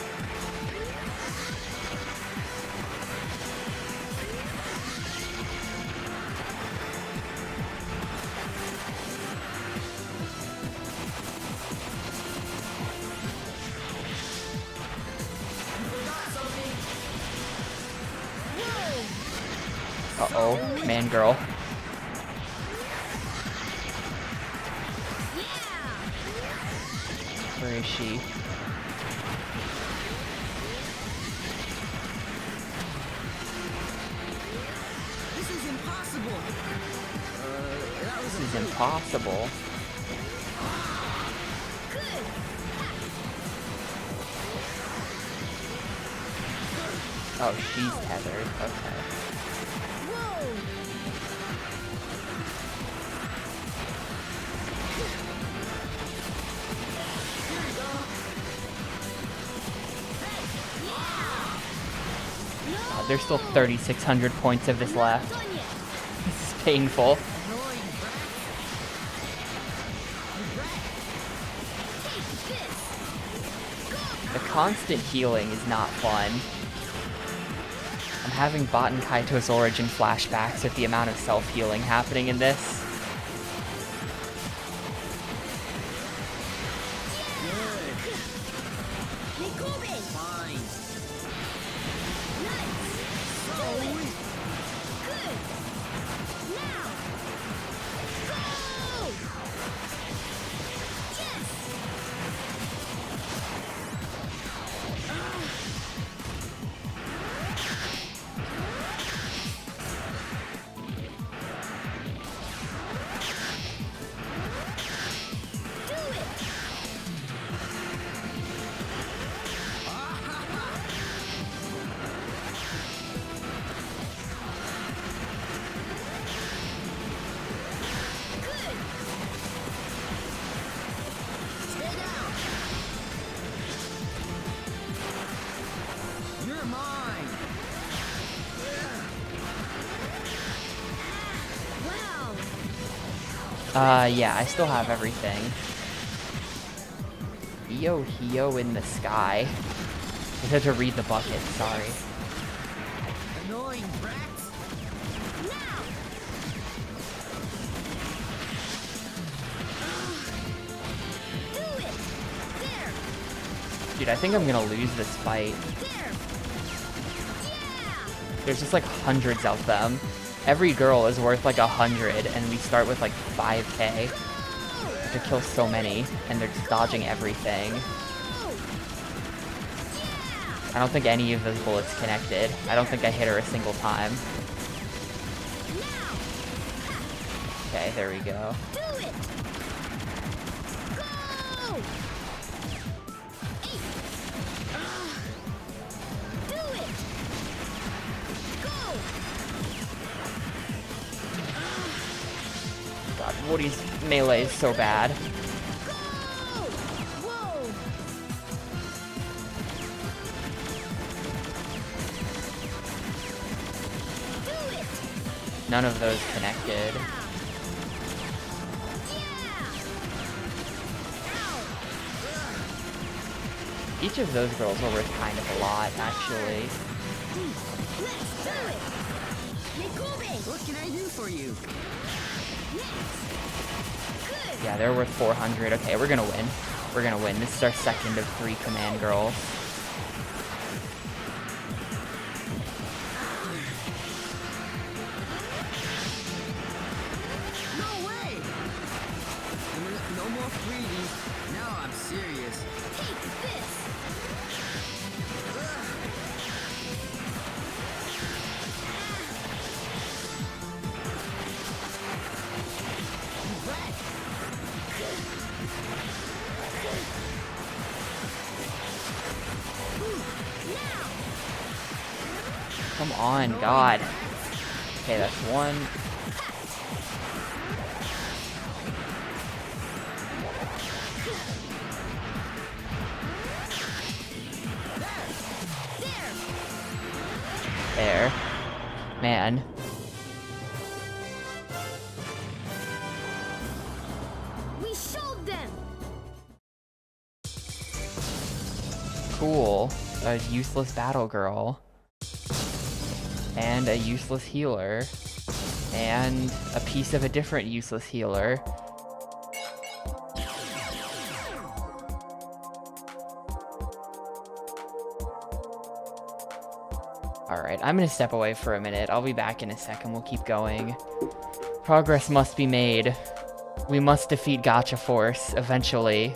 Uh-oh, man girl. Where is she? This is impossible. This is impossible. Oh, she's tethered. Okay. God, there's still 3,600 points of this left. This is painful. The constant healing is not fun. I'm having Bot and Kaito's origin flashbacks with the amount of self-healing happening in this. Yeah, I still have everything. Hio in the sky. I had to read the bucket, sorry. Annoying brats. Dude, I think I'm gonna lose this fight. There's just like hundreds of them. Every girl is worth like 100, and we start with like 5k. To kill so many, and they're just dodging everything. I don't think any of those bullets connected. I don't think I hit her a single time. Okay, there we go. Woody's melee is so bad. Whoa! Do it! None of those connected. Each of those girls are worth kind of a lot, actually. Let's do it! Gamecube! What can I do for you? Good! Yeah, they're worth 400. Okay, we're gonna win. We're gonna win. This is our second of 3 command girls. No way! No more freebies. Now I'm serious. Take this! Come on, God. Okay, that's one. There. Man. We showed them! Cool. A useless battle girl. And a useless healer. And a piece of a different useless healer. Alright, I'm gonna step away for a minute. I'll be back in a second. We'll keep going. Progress must be made. We must defeat Gotcha Force eventually.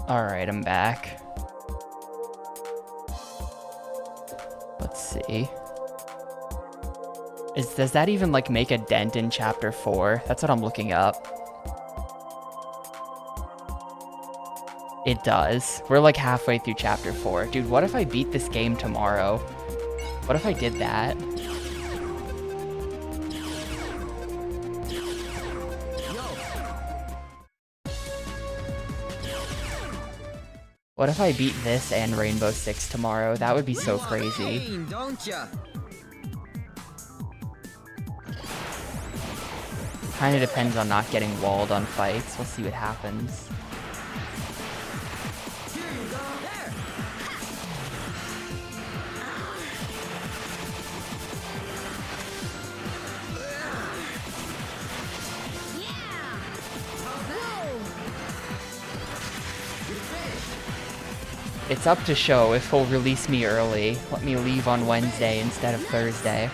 Alright, I'm back. Let's see. Does that even, like, make a dent in Chapter 4? That's what I'm looking up. It does. We're, like, halfway through Chapter 4. Dude, what if I beat this game tomorrow? What if I did that? What if I beat this and Rainbow Six tomorrow? That would be so crazy. Pain, don't ya? Kinda depends on not getting walled on fights. We'll see what happens. Here you go. There. Yeah! Whoa! You're finished. It's up to show if he'll release me early. Let me leave on Wednesday instead of Thursday.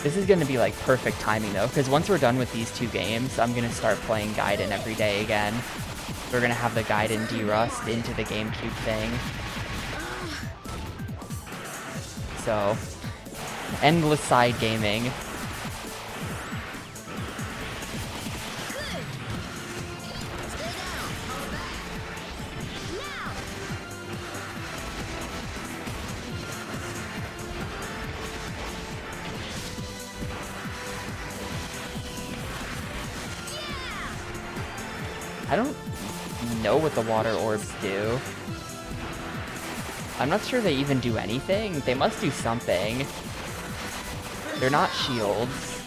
This is going to be like perfect timing though, because once we're done with these 2 games, I'm going to start playing Gaiden every day again. We're going to have the Gaiden D-Rust into the Gamecube thing. So, endless side gaming. Good. Stay down. Hold back. Now. Yeah. I don't know what the water orbs do. I'm not sure they even do anything. They must do something. They're not shields.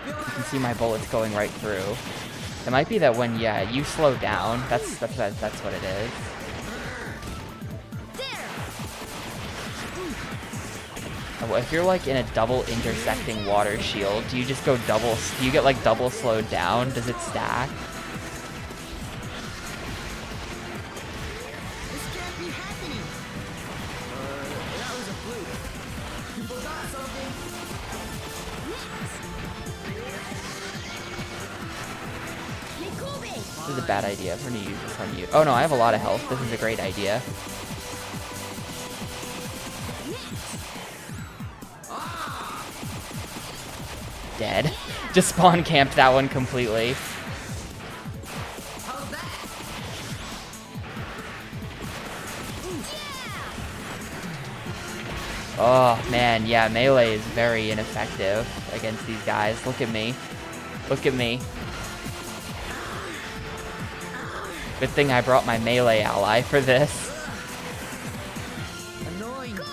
You can see my bullets going right through. It might be that when, yeah, you slow down. That's what it is. There. If you're like in a double intersecting water shield, do you just go double? Do you get like double slowed down? Does it stack? This can't be happening. That was a fluke. You forgot something. Gamecube. This is a bad idea. I'm gonna use this on you. Oh no, I have a lot of health. This is a great idea. Dead. Just spawn camped that one completely. How's that? Oh man, yeah, melee is very ineffective against these guys. Look at me. Look at me. Good thing I brought my melee ally for this. Annoying. Good.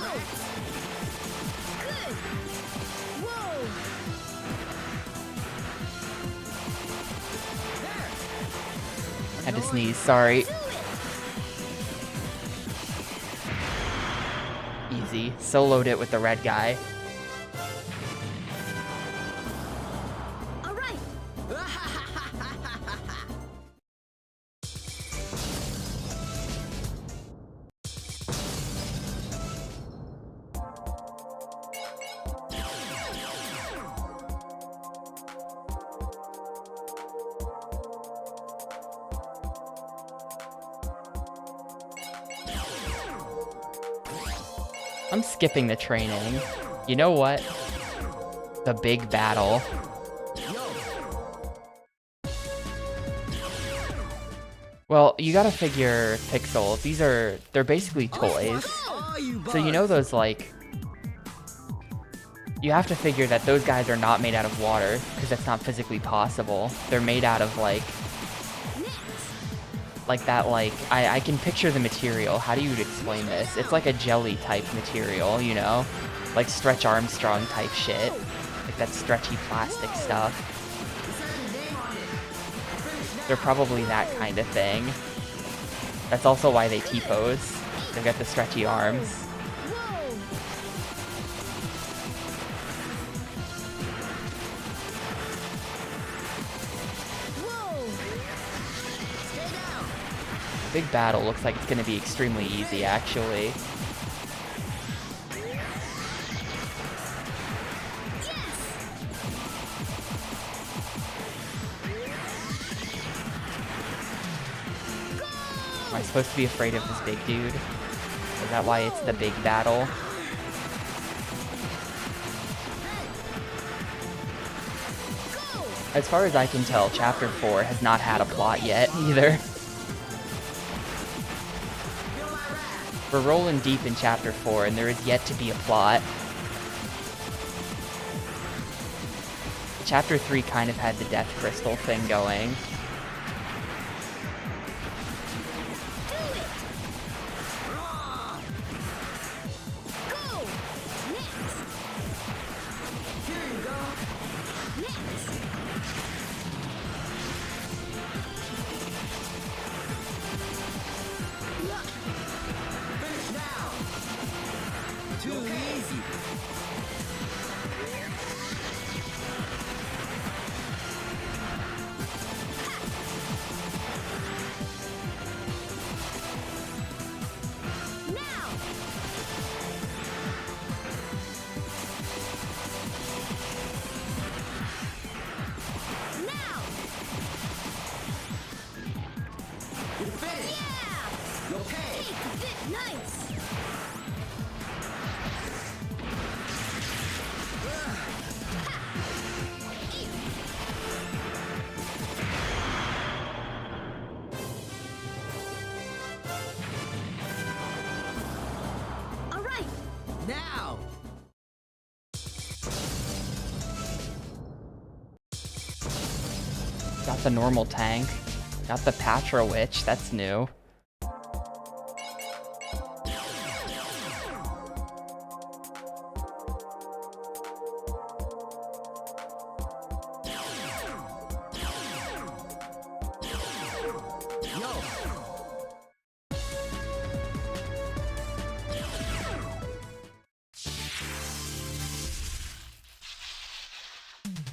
Whoa. Had to sneeze, sorry. Do it. Easy. Soloed it with the red guy. All right. I'm skipping the training. You know what? The big battle. Well, you gotta figure Pixel. They're basically toys. Oh, you So you know those, like... You have to figure that those guys are not made out of water, because that's not physically possible. They're made out of, like that, like... I can picture the material. How do you explain this? It's like a jelly-type material, you know? Like Stretch Armstrong type shit. Like that stretchy plastic stuff. They're probably that kind of thing. That's also why they T-pose. They've got the stretchy arms. Whoa. Whoa. Stay down. Big battle looks like it's gonna be extremely easy, actually. Am I supposed to be afraid of this big dude? Is that why it's the big battle? As far as I can tell, Chapter 4 has not had a plot yet, either. We're rolling deep in Chapter 4, and there is yet to be a plot. Chapter 3 kind of had the Death Crystal thing going. Too easy. Now. Got the normal tank. Got the Patra Witch, that's new.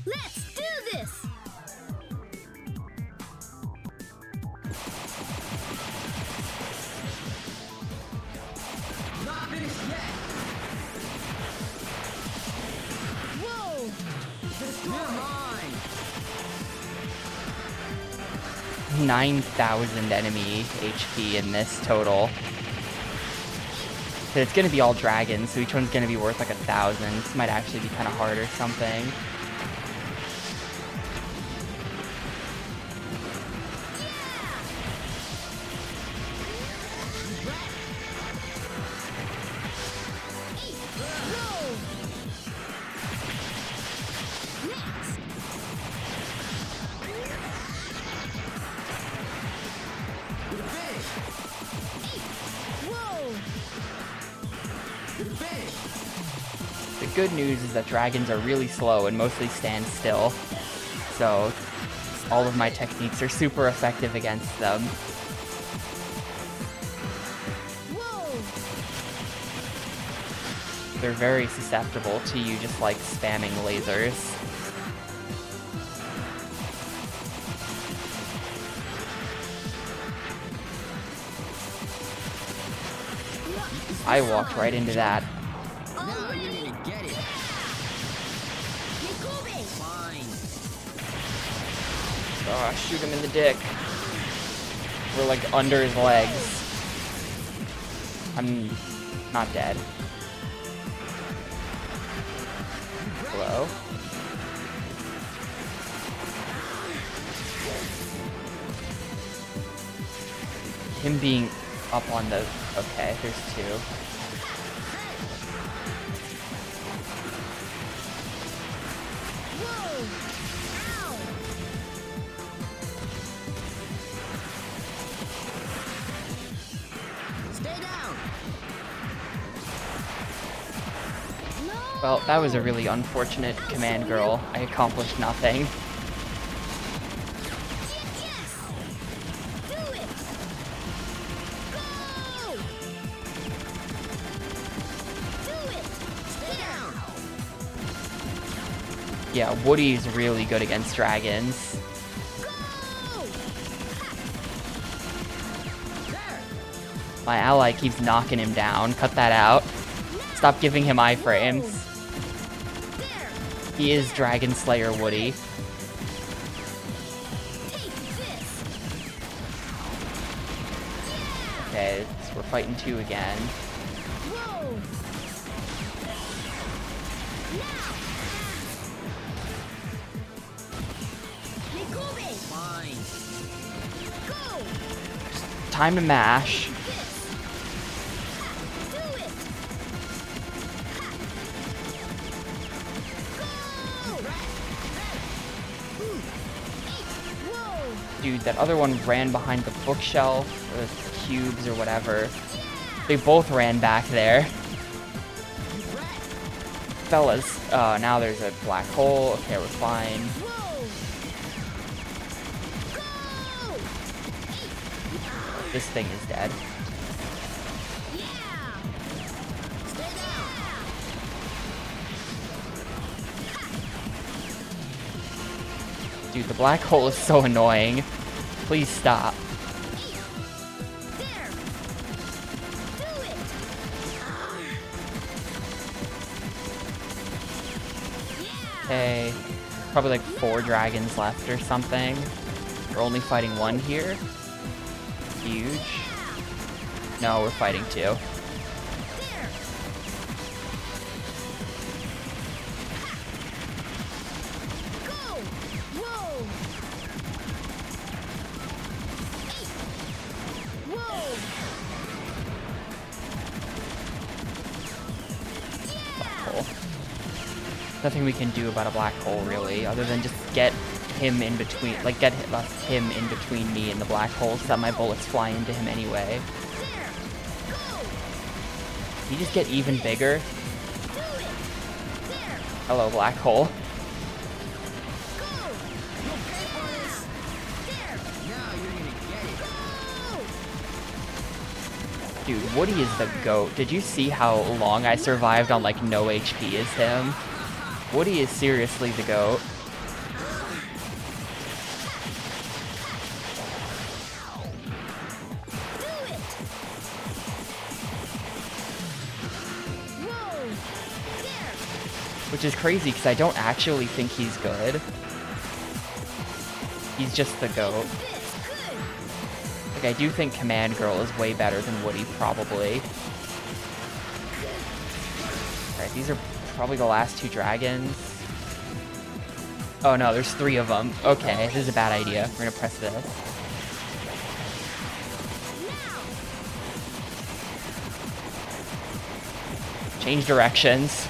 Let's do this! Not finished yet. Whoa! You're mine. 9,000 enemy HP in this total. But it's gonna be all dragons, so each one's gonna be worth like 1,000. This might actually be kind of hard or something. The good news is that dragons are really slow and mostly stand still, so all of my techniques are super effective against them. They're very susceptible to you just like spamming lasers. I walked right into that. Now you're gonna get it. Fine. Oh, shoot him in the dick. We're like under his legs. I'm not dead. Hello? Him being up on the... Okay, there's two. Stay down. Well, that was a really unfortunate command girl. I accomplished nothing. Yeah, Woody's really good against dragons. My ally keeps knocking him down. Cut that out. Stop giving him iframes. He is Dragon Slayer Woody. Okay, so we're fighting two again. Fine. Time to mash. Dude, that other one ran behind the bookshelf, or the cubes, or whatever. They both ran back there. Fellas, now there's a black hole. Okay, we're fine. This thing is dead. Dude, the black hole is so annoying. Please stop. Okay, probably like 4 dragons left or something. We're only fighting one here. Huge. No, we're fighting 2. Nothing we can do about a black hole, really, other than just get him in between, like get him in between me and the black hole so that my bullets fly into him anyway. You just get even bigger. Hello, black hole. Dude, Woody is the GOAT. Did you see how long I survived on like no HP as him? Woody is seriously the GOAT. Which is crazy because I don't actually think he's good. He's just the GOAT. Like, I do think Command Girl is way better than Woody, probably. Alright, these are probably the last 2 dragons. Oh no, there's 3 of them. Okay, this is a bad idea. We're gonna press this. Change directions.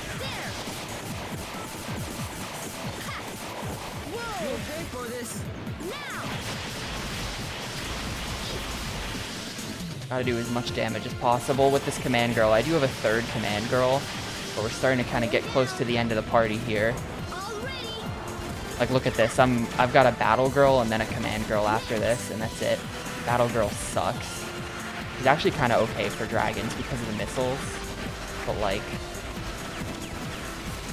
Gotta do as much damage as possible with this Command Girl. I do have a 3rd Command Girl, but we're starting to kind of get close to the end of the party here. Like, look at this. I've got a Battle Girl and then a Command Girl after this, and that's it. Battle Girl sucks. She's actually kind of okay for dragons because of the missiles, but like,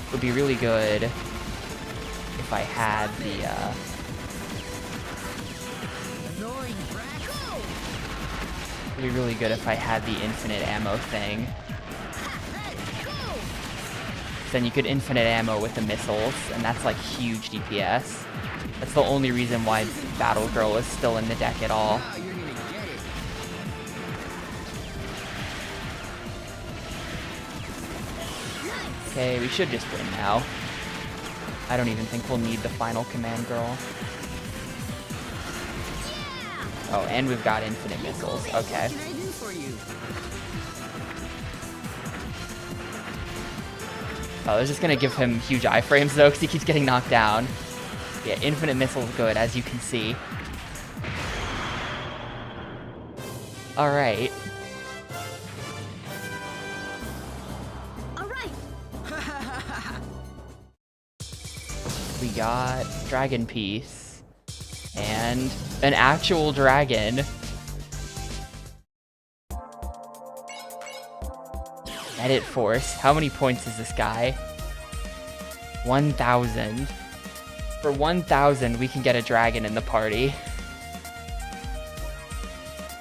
it would be really good if I had the It'd be really good if I had the infinite ammo thing. Then you could infinite ammo with the missiles, and that's like huge DPS. That's the only reason why Battle Girl is still in the deck at all. Okay, we should just win now. I don't even think we'll need the final Command Girl. Oh, and we've got infinite missiles. Okay. Oh, they're just gonna give him huge iframes though, because he keeps getting knocked down. Yeah, infinite missiles good, as you can see. Alright. We got Dragon Piece. And an actual dragon. Edit Force. How many points is this guy? 1,000. For 1,000, we can get a dragon in the party.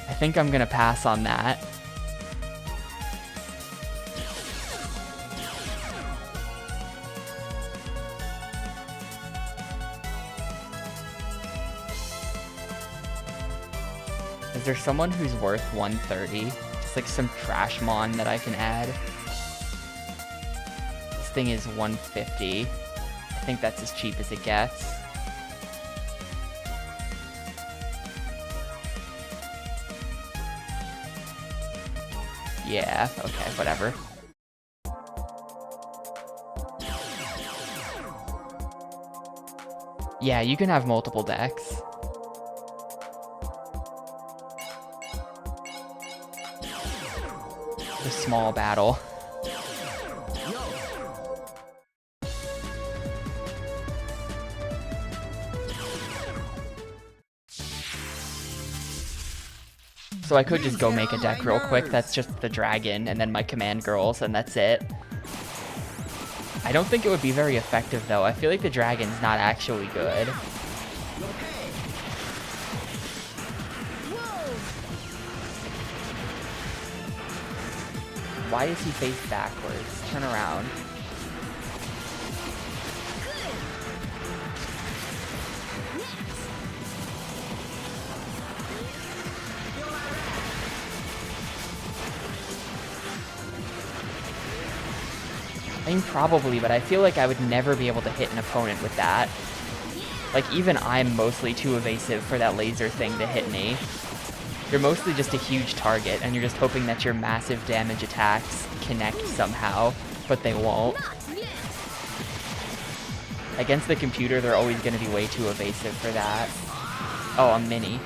I think I'm gonna pass on that. Is there someone who's worth 130? Just like some trash mon that I can add. This thing is 150. I think that's as cheap as it gets. Yeah, okay, whatever. Yeah, you can have multiple decks. A small battle. So I could just go make a deck real quick. That's just the dragon and then my Command Girls, and that's it. I don't think it would be very effective though. I feel like the dragon's not actually good. Why is he face backwards? Turn around. I mean, probably, but I feel like I would never be able to hit an opponent with that. Like, even I'm mostly too evasive for that laser thing to hit me. You're mostly just a huge target, and you're just hoping that your massive damage attacks connect somehow, but they won't. Against the computer, they're always going to be way too evasive for that. Oh, a mini.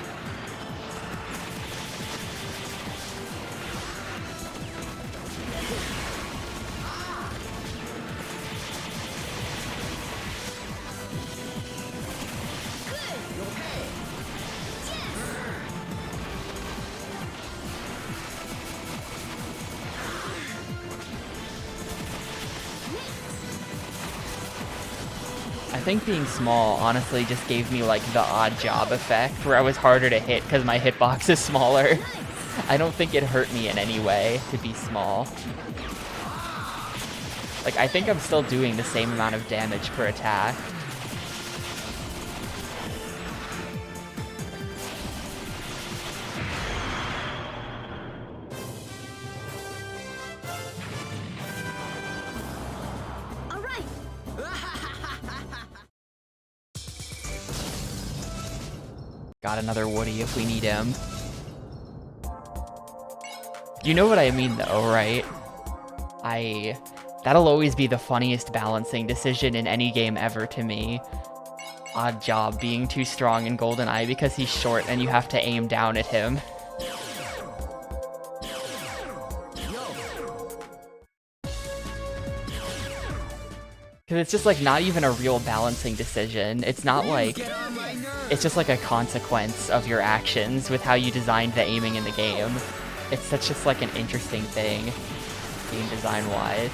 I think being small honestly just gave me like the odd job effect where I was harder to hit because my hitbox is smaller. I don't think it hurt me in any way to be small. Like, I think I'm still doing the same amount of damage per attack. All right. Got another Woody if we need him. You know what I mean though, right? That'll always be the funniest balancing decision in any game ever to me. Odd job being too strong in GoldenEye because he's short and you have to aim down at him. Because it's just like not even a real balancing decision. It's not like, it's just like a consequence of your actions with how you designed the aiming in the game. It's such just like an interesting thing, game design wise.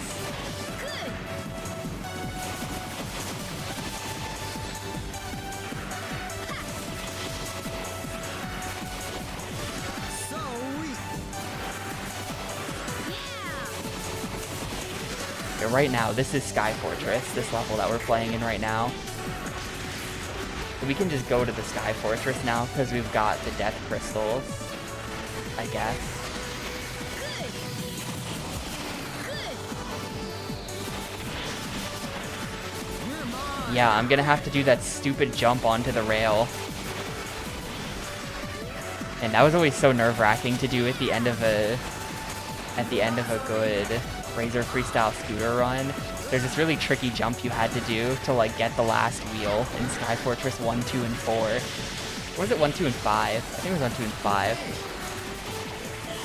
Yeah, right now, this is Sky Fortress, this level that we're playing in right now. So we can just go to the Sky Fortress now because we've got the Death Crystals, I guess. Yeah, I'm gonna have to do that stupid jump onto the rail. And that was always so nerve-wracking to do at the end of a good Razor Freestyle scooter run. There's this really tricky jump you had to do to like get the last wheel in Sky Fortress 1, 2, and 4. Or was it 1, 2, and 5? I think it was 1, 2, and 5.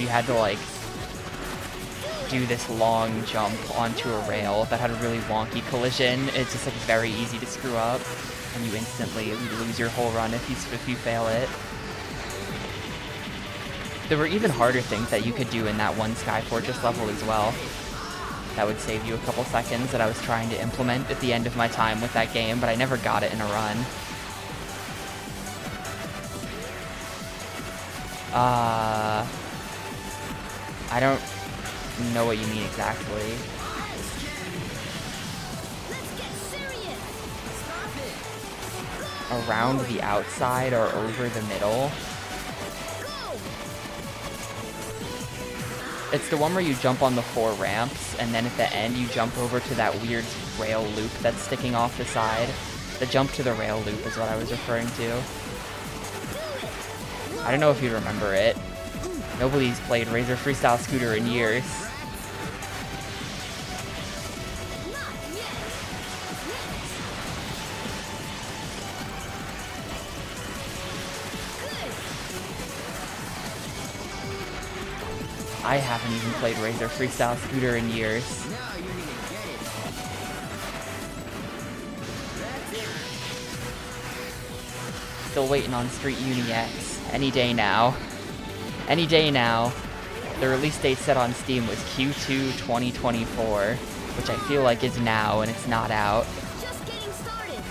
You had to like do this long jump onto a rail that had a really wonky collision. It's just like very easy to screw up, and you instantly lose your whole run if you fail it. There were even harder things that you could do in that one Sky Fortress level as well. That would save you a couple seconds that I was trying to implement at the end of my time with that game, but I never got it in a run. I don't know what you mean exactly. Around the outside or over the middle? It's the one where you jump on the 4 ramps, and then at the end you jump over to that weird rail loop that's sticking off the side. The jump to the rail loop is what I was referring to. I don't know if you remember it. Nobody's played Razor Freestyle Scooter in years. I haven't even played Razor Freestyle Scooter in years. Still waiting on Street Uni X. Any day now. Any day now. The release date set on Steam was Q2 2024, which I feel like is now, and it's not out. Just getting started.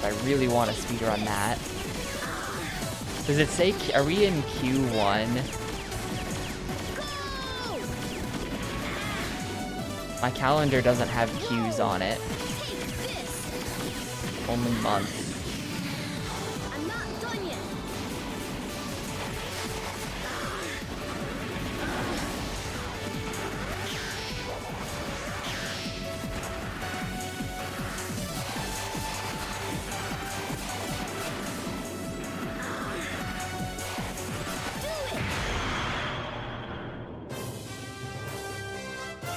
I really want to speedrun that. Does it say, are we in Q1? My calendar doesn't have Qs on it. Only months. I'm not done yet.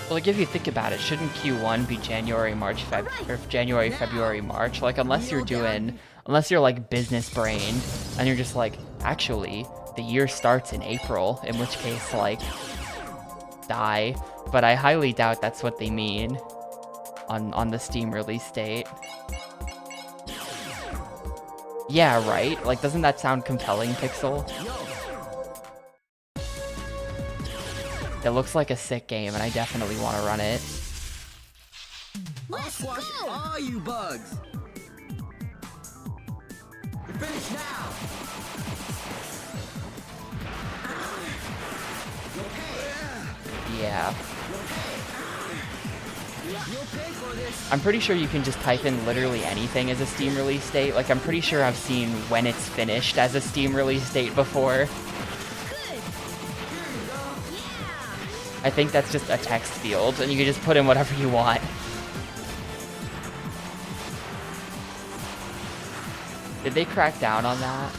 Well, like if you think about it, shouldn't Q1 be January, March, or January, February, March? Like unless you're like business brained and you're just like, actually, the year starts in April, in which case like die. But I highly doubt that's what they mean on the Steam release date. Yeah, right? Like doesn't that sound compelling, Pixel? It looks like a sick game, and I definitely want to run it. I'll squash all you bugs. You're finished now. Yeah. You'll pay for this. I'm pretty sure you can just type in literally anything as a Steam release date. Like, I'm pretty sure I've seen when it's finished as a Steam release date before. I think that's just a text field, and you can just put in whatever you want. Did they crack down on that?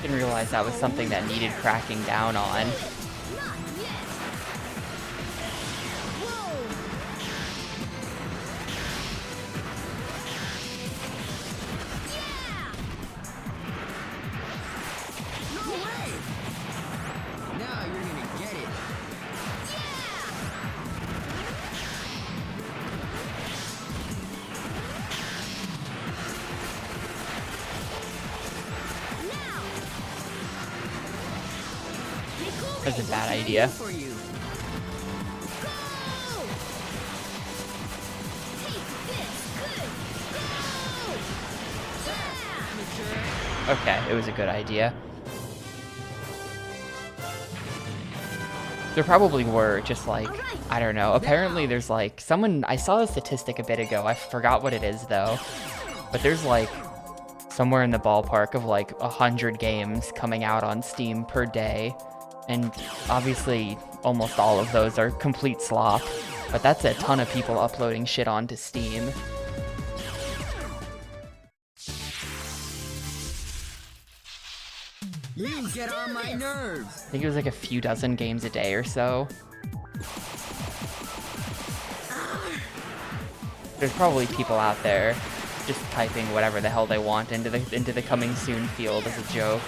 Didn't realize that was something that needed cracking down on. Now you're gonna get it. That's a bad idea. For you. Okay, it was a good idea. There probably were, just like, I don't know. Apparently there's like, I saw a statistic a bit ago, I forgot what it is though. But there's like, somewhere in the ballpark of like 100 games coming out on Steam per day. And obviously, almost all of those are complete slop. But that's a ton of people uploading shit onto Steam. You get on my nerves. I think it was like a few dozen games a day or so. There's probably people out there just typing whatever the hell they want into the coming soon field as a joke.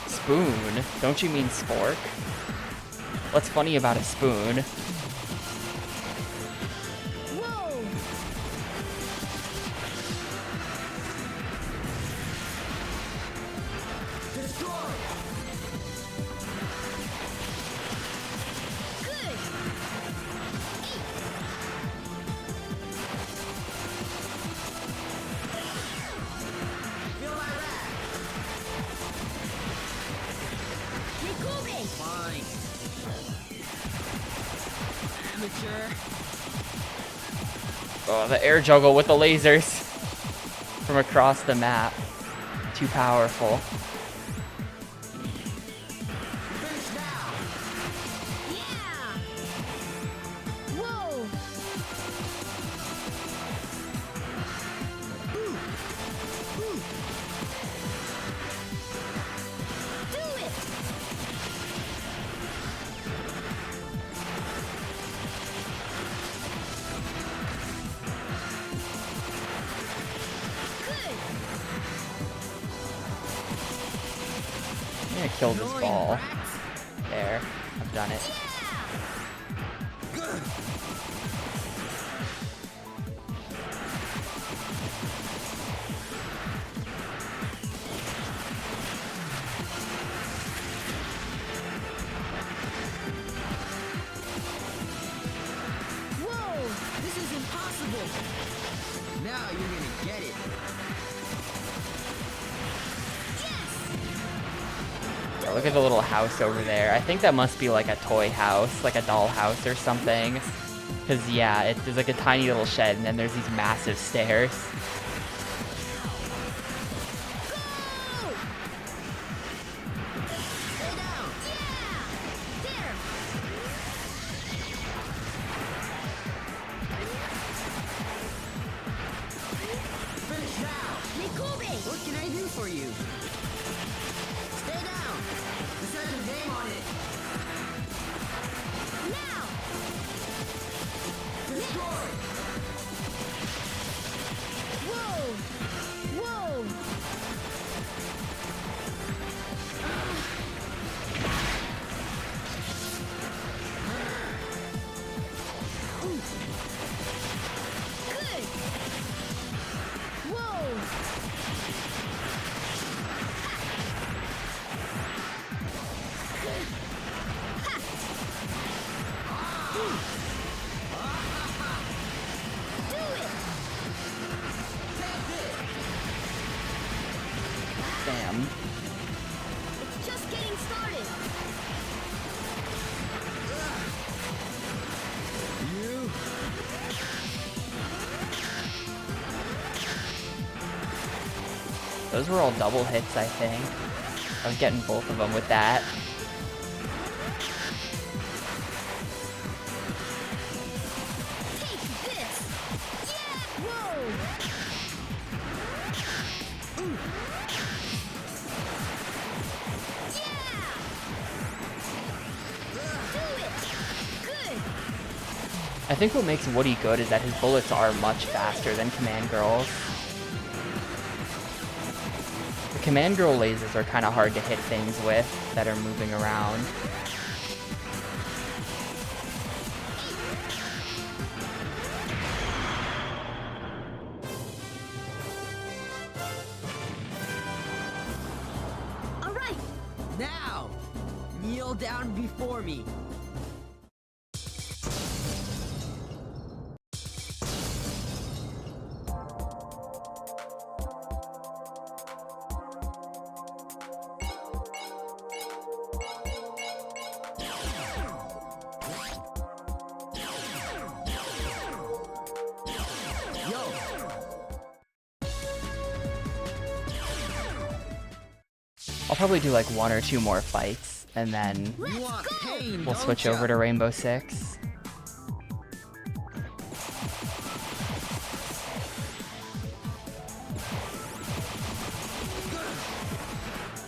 Spoon? Don't you mean spork? What's funny about a spoon? Oh, the air juggle with the lasers from across the map. Too powerful. kill this Annoying ball. rats. There, I've done it. Whoa! This is impossible! Now you're gonna get it. Oh, look at the little house over there. I think that must be like a toy house, like a doll house or something. Because, yeah, there's like a tiny little shed, and then there's these massive stairs. Stay down! There! Finish now! Gamecube! What can I do for you? Stay down! This has your name on it! Now! Destroy! Whoa! Whoa! Good! Whoa! Do it! Damn. It's just getting started. You! Those were all double hits, I think. I was getting both of them with that. Take this! Yeah! Whoa! Yeah! Do it! Good! I think what makes Woody good is that his bullets are much faster than Command Girl's. The Command Girl lasers are kind of hard to hit things with that are moving around. All right! Now! Kneel down before me! Yo! I'll probably do like 1 or 2 more fights, and then You want pain, we'll don't switch ya? over to Rainbow Six.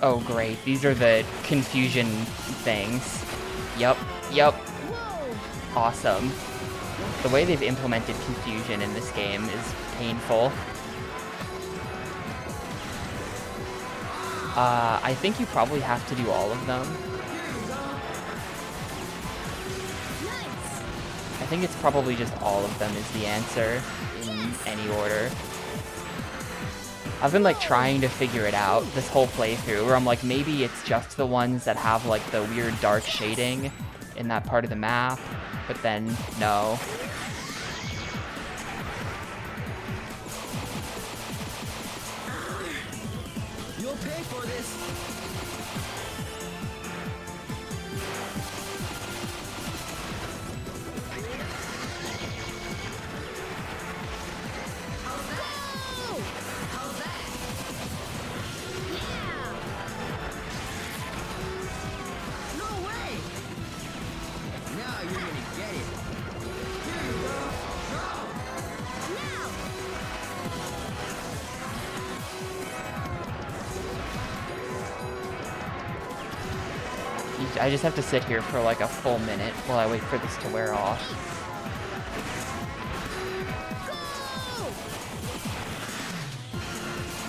Oh great, these are the confusion things. Yup, Whoa! awesome. The way they've implemented confusion in this game is painful. I think you probably have to do all of them. Nice! I think it's probably just all of them is the answer in any order. I've been like trying to figure it out this whole playthrough where I'm like, maybe it's just the ones that have like the weird dark shading in that part of the map, but then no. You'll pay for this! Go! How's that? Yeah! No way! Now you're gonna get it. Here you go. Go! Now! I just have to sit here for like a full minute while I wait for this to wear off. Go!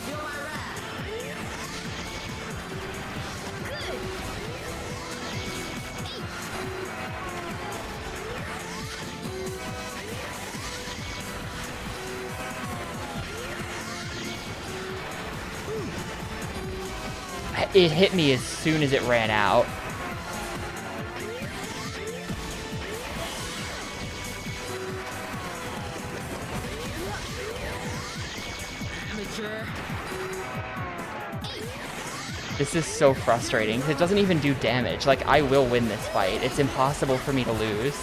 Feel my wrath. Good! It hit me as soon as it ran out. Amateur. This is so frustrating, 'cause it doesn't even do damage. Like, I will win this fight. It's impossible for me to lose.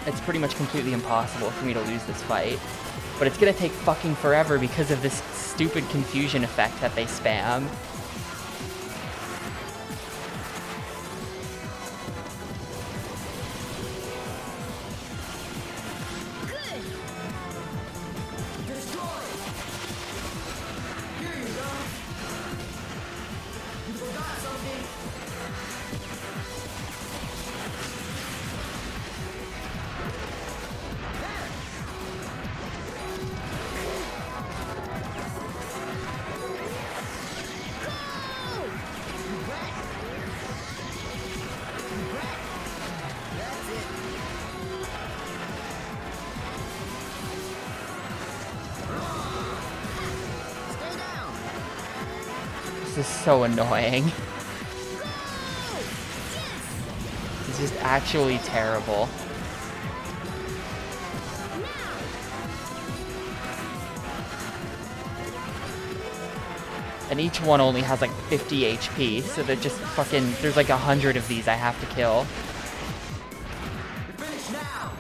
It's pretty much completely impossible for me to lose this fight. But it's gonna take fucking forever because of this stupid confusion effect that they spam. Good. Destroy. Here you go. You forgot something. That's it. Stay down. This is so annoying. It's just actually terrible. And each one only has like 50 HP, so they're just fucking, there's like 100 of these I have to kill. You're finished now.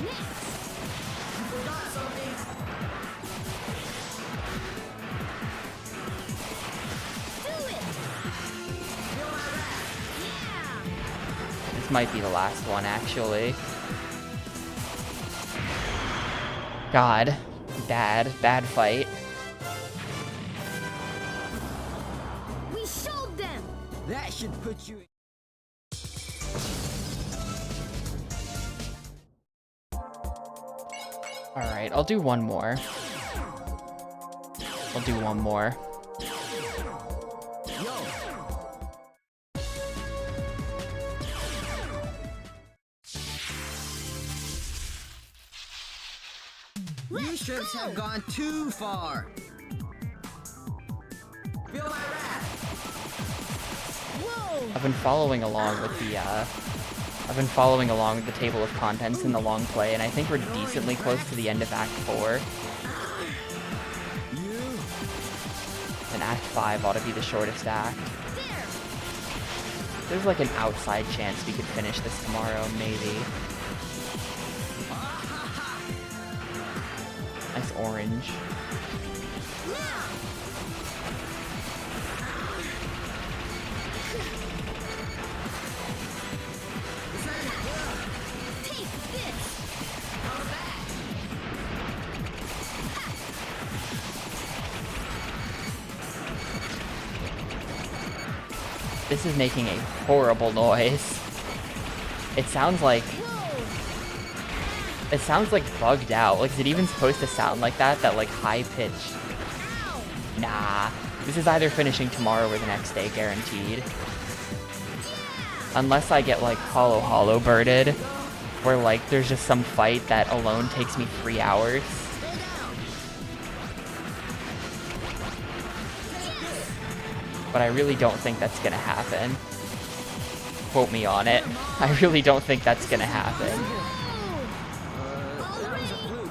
You forgot something. Do it. Feel my wrath. Yeah. This might be the last one, actually. God. Bad fight. We showed them. That should put you. Alright, I'll do one more. I'll do one more. Yo. You ships have gone too far. Feel my wrath. Whoa. I've been following along with the, table of contents in the long play, and I think we're decently close to the end of Act 4. You. And Act 5 ought to be the shortest act. There. There's like an outside chance we could finish this tomorrow, maybe. Nice orange. Now. Take this. This is making a horrible noise. It sounds like bugged out. Like, is it even supposed to sound like that? That like high pitch? Ow. Nah. This is either finishing tomorrow or the next day, guaranteed. Unless I get like hollow birded, where like there's just some fight that alone takes me 3 hours. Stay down. But I really don't think that's gonna happen. Quote me on it. I really don't think that's gonna happen. That was a fluke.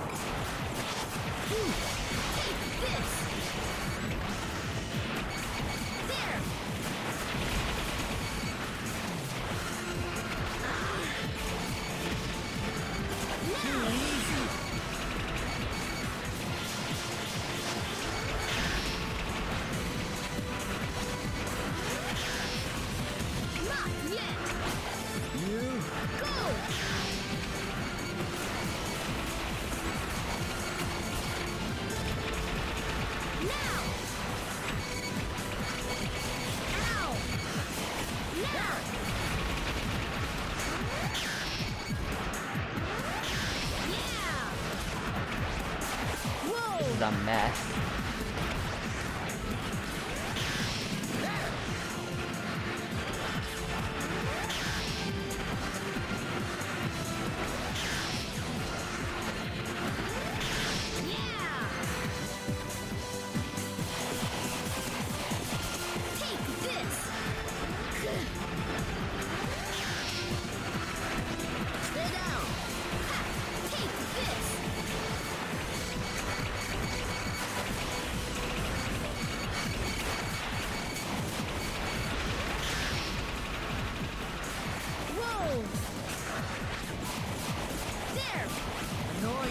Too easy. Not yet. You. Go. Now. Ow. Now. Yeah. Whoa. This is a mess.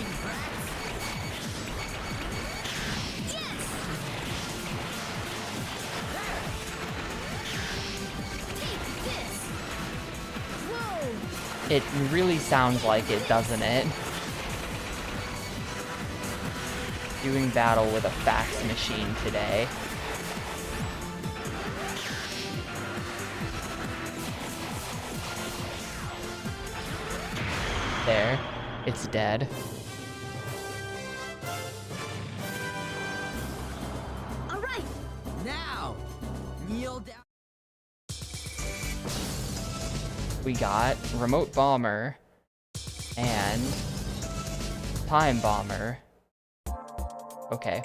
Annoying brats. Yes! Take this! Whoa! It really sounds like it, doesn't it? Doing battle with a fax machine today. There. It's dead. Alright! Now, kneel down. We got Remote Bomber and Time Bomber. Okay.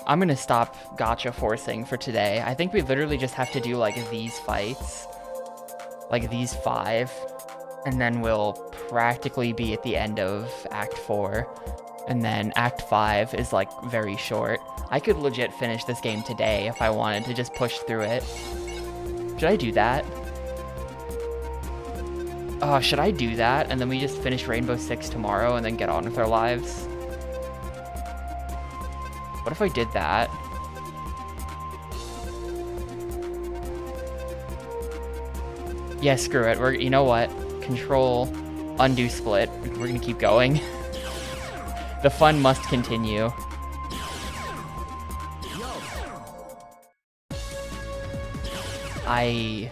I'm gonna stop gotcha forcing for today. I think we literally just have to do like these fights. Like these 5. And then we'll practically be at the end of Act 4. And then Act 5 is like very short. I could legit finish this game today if I wanted to just push through it. Should I do that? Oh, should I do that? And then we just finish Rainbow Six tomorrow and then get on with our lives? What if I did that? Yeah, screw it. You know what? Control, undo split. We're gonna keep going. The fun must continue. I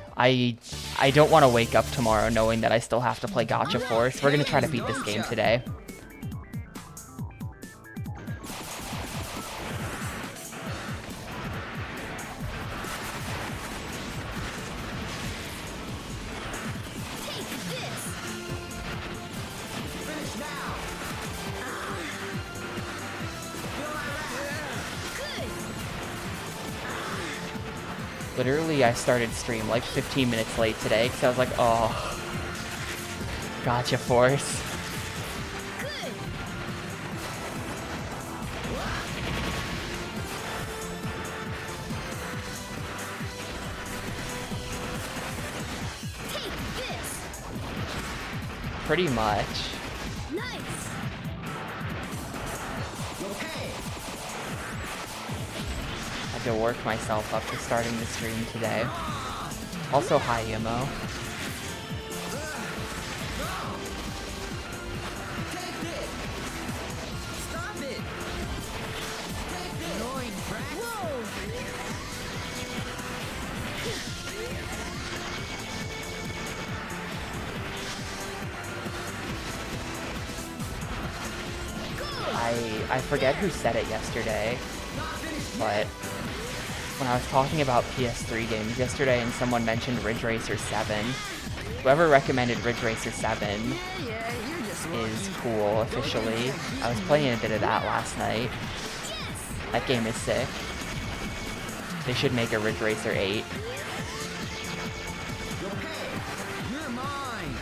don't want to wake up tomorrow knowing that I still have to play Gotcha Force. We're gonna try to beat this game today. Literally, I started stream like 15 minutes late today because I was like, oh, Gotcha Force. Take this! Pretty much. Nice! Had to work myself up to starting the stream today. Also, hi, Emo. Stop it! Annoying brats. I forget who said it yesterday, but when I was talking about PS3 games yesterday and someone mentioned Ridge Racer 7, whoever recommended Ridge Racer 7 is cool officially. I was playing a bit of that last night. That game is sick. They should make a Ridge Racer 8. You're mine.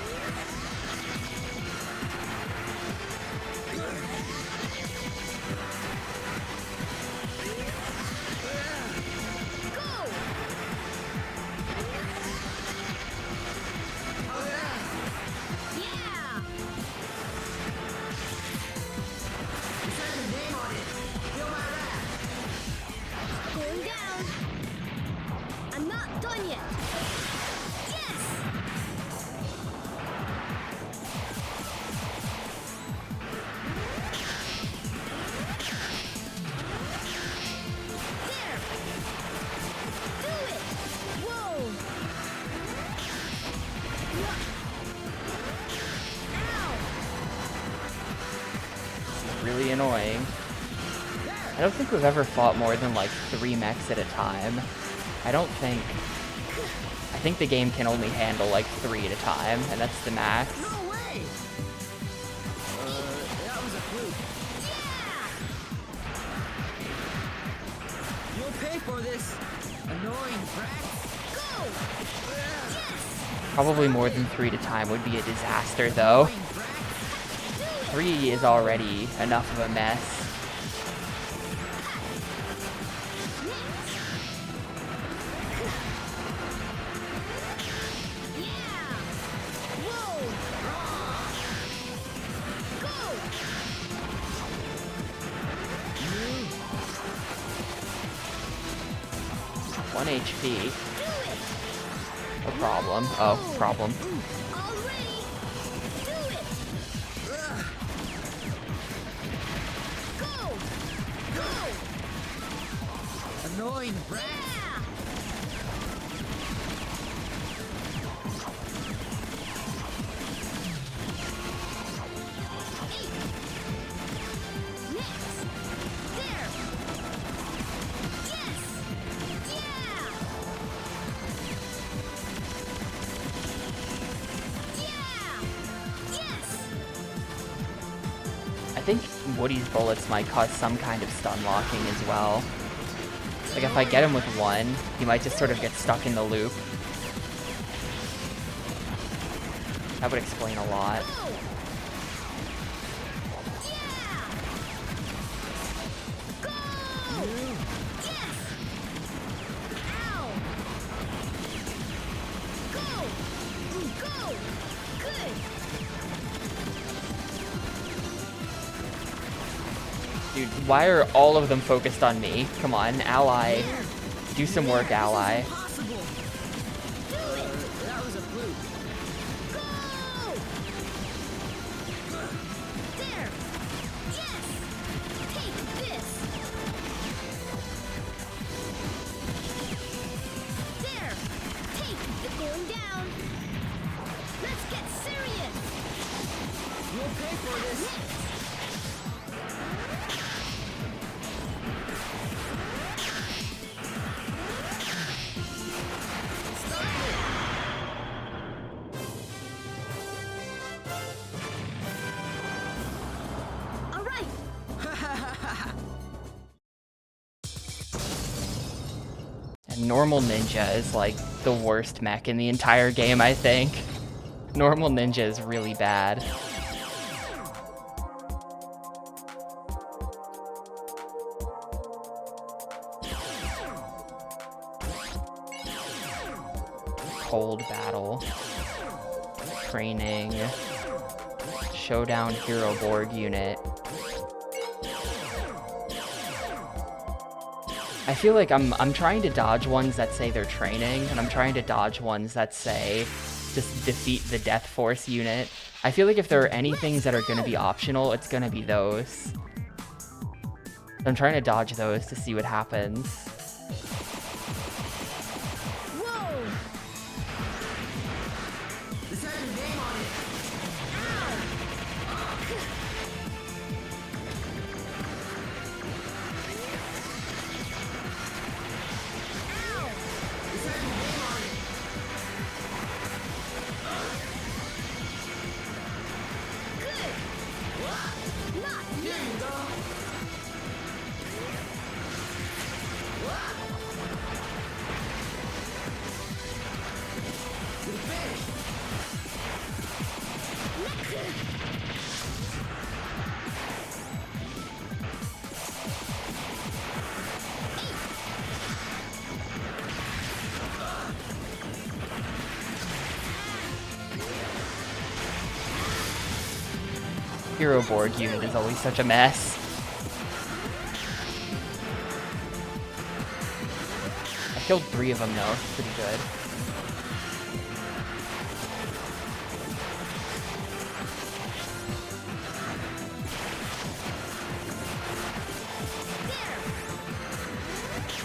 Yeah! Going down. I'm not done yet. Yes! There! Do it! Whoa! Ow! Really annoying. I don't think we've ever fought more than like 3 mechs at a time. I think the game can only handle like 3 at a time, and that's the max. No way! That was a fluke. Yeah! You'll pay for this, annoying brats. Go! Yes! Probably more than 3 at a time would be a disaster though. Annoying brats. 3 is already enough of a mess. 1 HP. Do it. No problem. Oh, problem. Already. Do it. Go. Go. Annoying brat. Yeah. Next. There. Yes. Yeah. Yeah. Yes. I think Woody's bullets might cause some kind of stun locking as well. Like if I get him with one, he might just sort of get stuck in the loop. That would explain a lot. Go. Yeah. Go. Yes. Ow. Go. Go. Good. Dude, why are all of them focused on me? Come on, ally. Do some work, ally. Possible. Do it. That was a fluke. Go. There. Yes. Take this. There. Take the going down. Let's get serious. You'll pay for this. All right. And normal ninja is like the worst mech in the entire game, I think. Normal ninja is really bad. Cold battle. Training. Showdown hero Borg unit. I feel like I'm trying to dodge ones that say they're training, and I'm trying to dodge ones that say just defeat the Death Force unit. I feel like if there are any things that are going to be optional, it's going to be those. I'm trying to dodge those to see what happens. Whoa. This has your name on it. Ow. This has your name on it. Good. Not Here yet. you go. Good finish. Hero Borg unit is always such a mess. I killed 3 of them though, pretty good.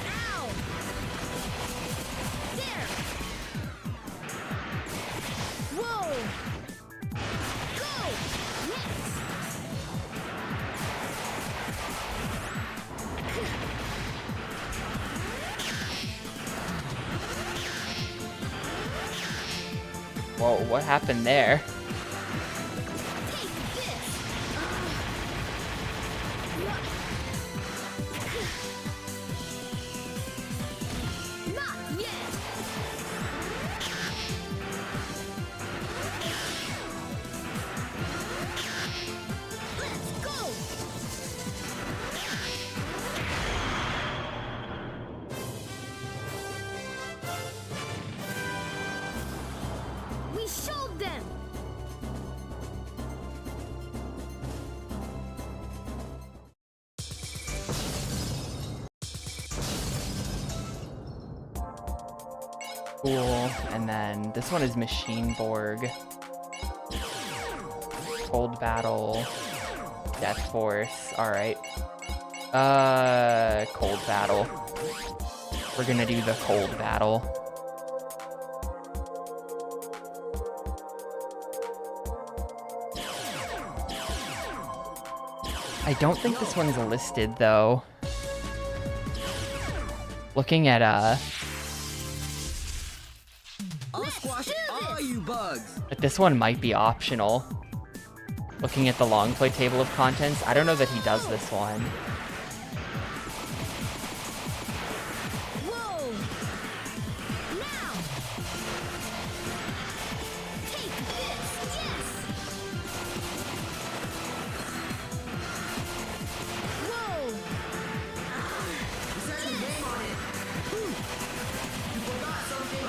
Ow. There. Whoa. Go. Next. Whoa, what happened there? Take this. Not yet. Let's go. We showed them. Cool. And then this one is Machine Borg. Cold Battle. Death Force. Alright. Cold Battle. We're gonna do the Cold Battle. I don't think this one's listed, though. Looking at, I'll squash all you bugs. but this one might be optional. Looking at the long play table of contents, I don't know that he does this one. Whoa! Now! Take this! Yes! Whoa! Set your name on it. You forgot something.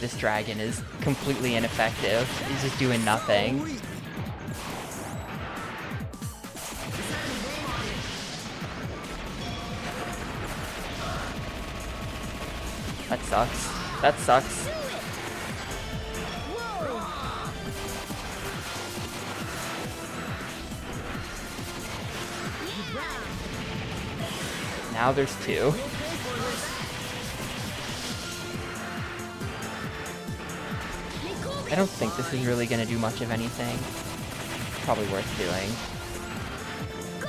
This dragon is completely ineffective. He's just doing nothing. That sucks. That sucks. Whoa! Now there's two. I don't think this is really gonna do much of anything. Probably worth doing. Go!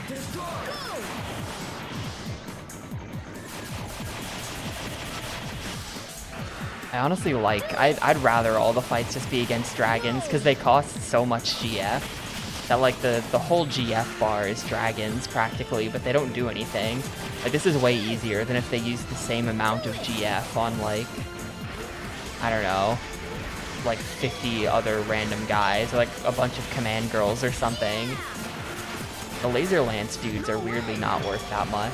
Yes! Go! I honestly I'd rather all the fights just be against dragons because they cost so much GF. That like the whole GF bar is dragons practically, but they don't do anything. Like this is way easier than if they used the same amount of GF on like, I don't know, like 50 other random guys, or like a bunch of command girls or something. The laser lance dudes are weirdly not worth that much.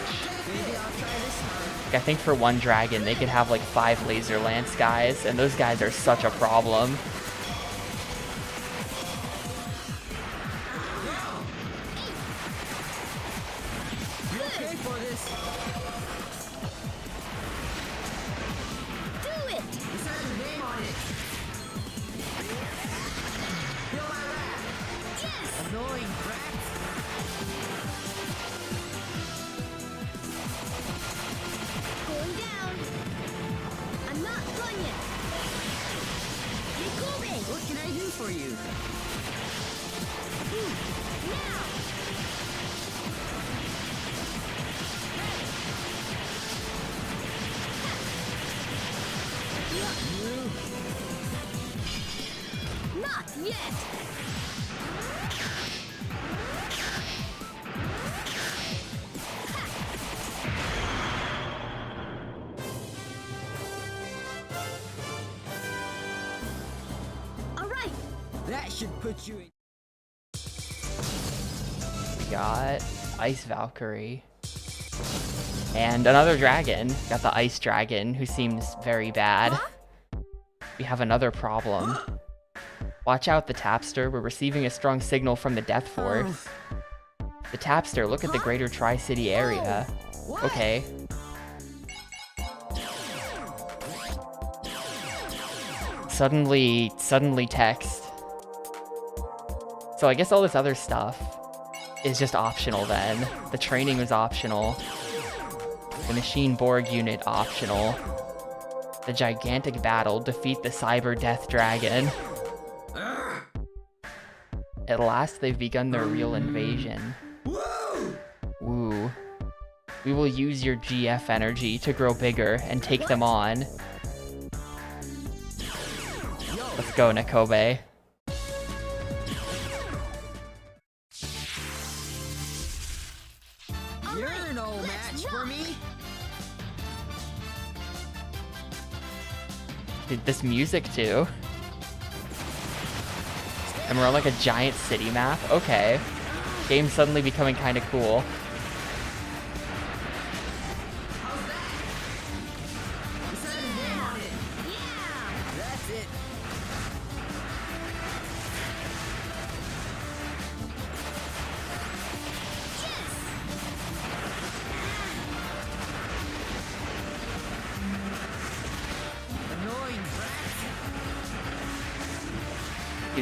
Like, I think for one dragon they could have like 5 laser lance guys, and those guys are such a problem. Going down. I'm not done yet. Gamecube! What can I do for you? Now! Not yet! All right. That should put you in. We got Ice Valkyrie. And another dragon. Got the Ice Dragon, who seems very bad. We have another problem. Watch out, the Tapster. We're receiving a strong signal from the Death Force. The Tapster, look at the greater Tri-City area. Okay. Suddenly text. So I guess all this other stuff is just optional then. The training was optional. The Machine Borg unit optional. The gigantic battle, defeat the Cyber Death Dragon. At last they've begun their real invasion. Woo. We will use your GF energy to grow bigger and take them on. Let's go, Nakobe. You're no match for me. Dude, this music too. And we're on like a giant city map. Okay. Game's suddenly becoming kind of cool.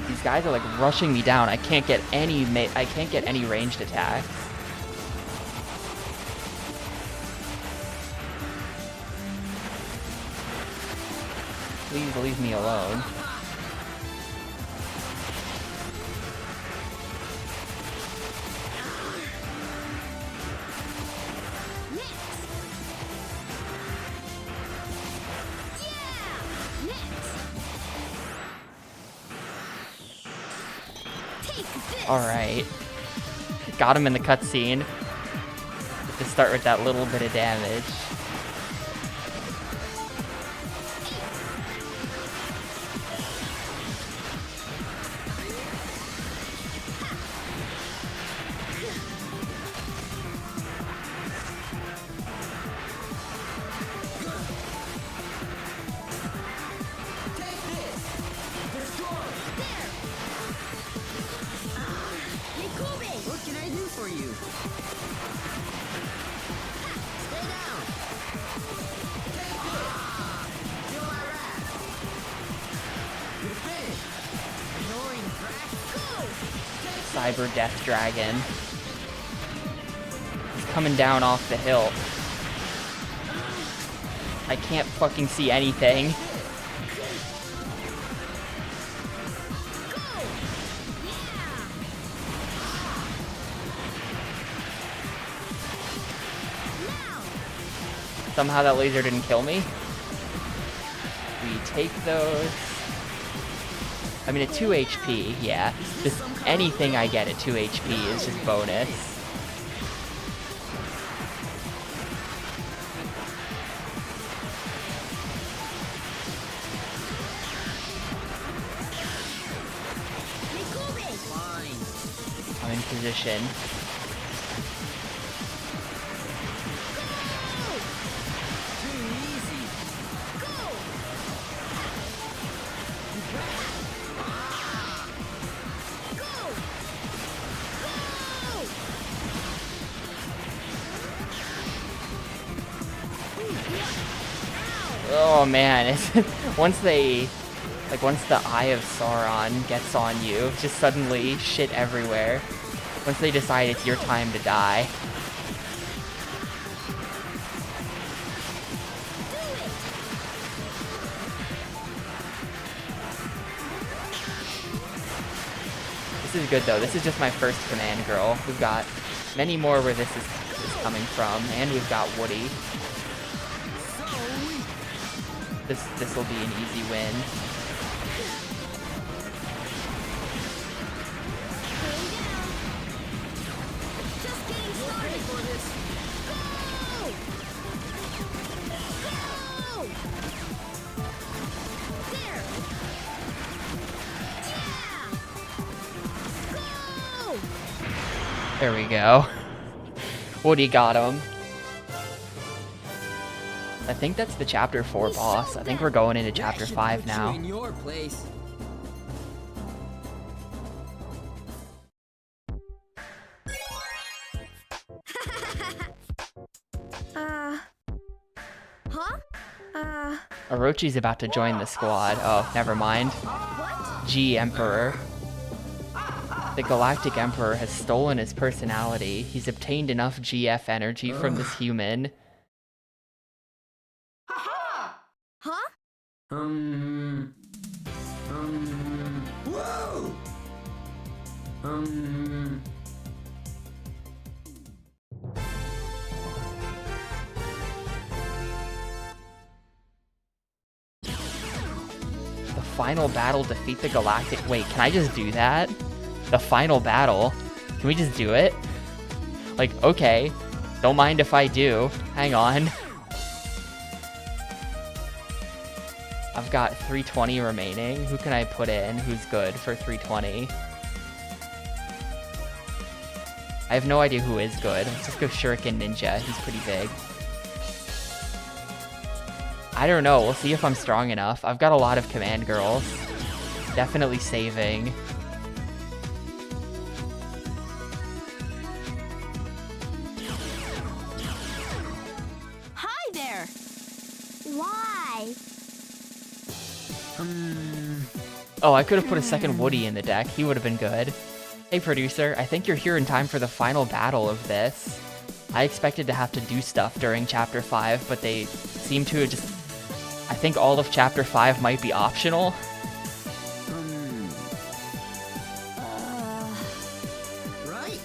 Dude, these guys are like rushing me down. I can't get any ranged attacks. Please leave me alone. Alright. Got him in the cutscene. To start with that little bit of damage. What can I do for you? Stay down. Take this. Feel my wrath. You're finished. Annoying brat. Go. Cyber Death Dragon. He's coming down off the hill. I can't fucking see anything. Somehow that laser didn't kill me. We take those. I mean, at 2 HP, yeah. Just anything I get at 2 HP is just bonus. Fine. I'm in position. Too easy. Oh man, it's once the Eye of Sauron gets on you, just suddenly shit everywhere. Once they decide it's your time to die. This is good though. This is just my first command girl. We've got many more where this is coming from, and we've got Woody. This will be an easy win. Just getting started for this. Go! Go! There! Yeah! Go! There we go. Woody got him. I think that's the chapter 4 boss. I think we're going into chapter 5 now. In your place. Huh? Orochi's about to join the squad. Oh, never mind. What? G Emperor. The Galactic Emperor has stolen his personality. He's obtained enough GF energy from this human. Huh? Whoa! The final battle, defeat the Galactic... Wait, can I just do that? The final battle? Can we just do it? Like, okay. Don't mind if I do. Hang on. I've got 320 remaining. Who can I put in who's good for 320? I have no idea who is good. Let's just go Shuriken Ninja. He's pretty big. I don't know. We'll see if I'm strong enough. I've got a lot of command girls. Definitely saving. Hi there! Why? Oh, I could have put a second Woody in the deck. He would have been good. Hey, producer, I think you're here in time for the final battle of this. I expected to have to do stuff during Chapter 5, but they seem to have just... I think all of Chapter 5 might be optional. Right?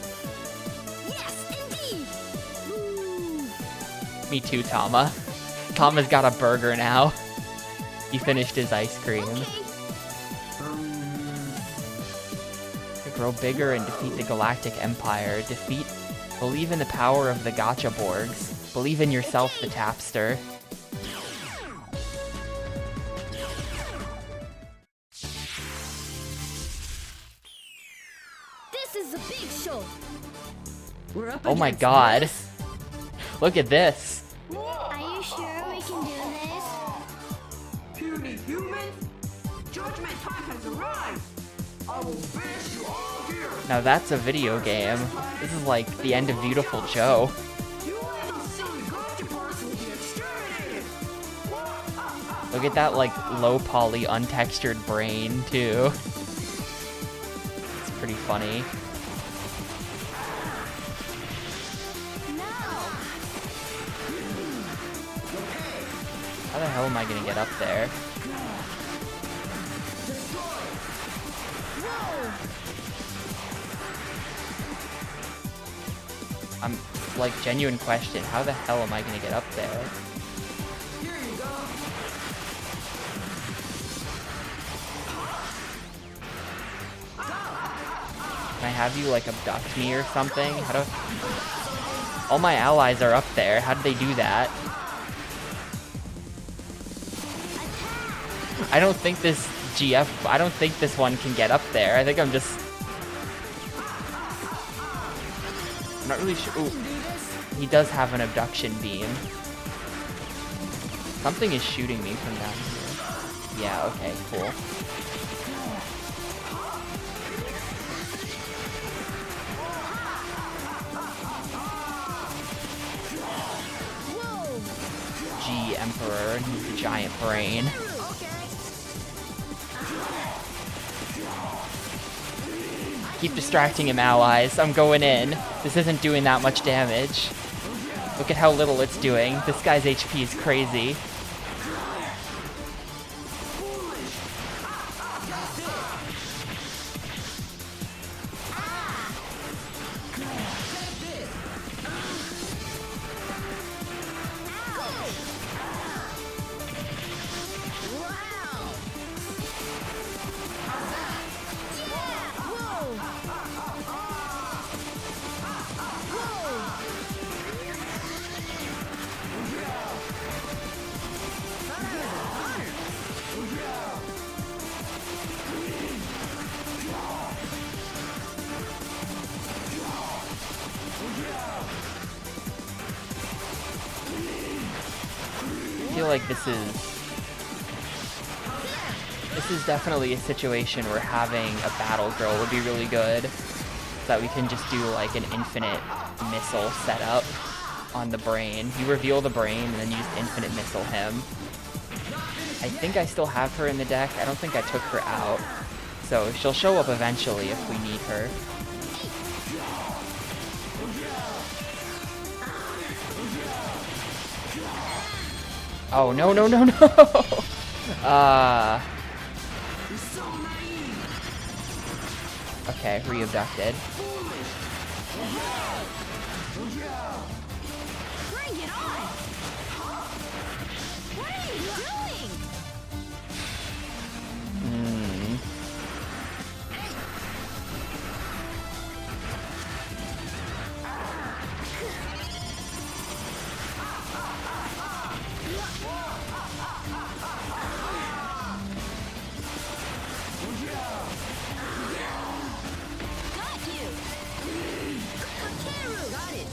Yes, indeed! Ooh. Me too, Tama. Tama's got a burger now. He finished his ice cream. Okay. To grow bigger and defeat the Galactic Empire. Believe in the power of the Gacha Borgs. Believe in yourself, the Tapster. This is a big show. We're up Oh my against god. this. Look at this. Are you sure we can do this? Puny humans! Judgment time has arrived! I will bash you all here! Now that's a video game. This is like the end of Beautiful Joe. You and the silly goalkeepers will be exterminated! Look at that like low poly untextured brain too. It's pretty funny. No. How the hell am I gonna get up there? Whoa. I'm like genuine question. How the hell am I gonna get up there? Here you go! Can I have you like abduct me or something? How do... All my allies are up there. How did they do that? I don't think this I don't think this one can get up there. I think I'm not really sure. Ooh, he does have an abduction beam. Something is shooting me from down here. Yeah, okay, cool. Whoa. G Emperor, and he's the giant brain. Keep distracting him, allies. I'm going in. This isn't doing that much damage. Look at how little it's doing. This guy's HP is crazy. I feel like this is definitely a situation where having a battle girl would be really good, so that we can just do like an infinite missile setup on the brain. You reveal the brain and then you just infinite missile him. I think I still have her in the deck. I don't think I took her out, so she'll show up eventually if we need her. Oh, no, no, no, no! Okay, re-abducted. Bring it on! What are you doing? Got you! Kakeru! Got it!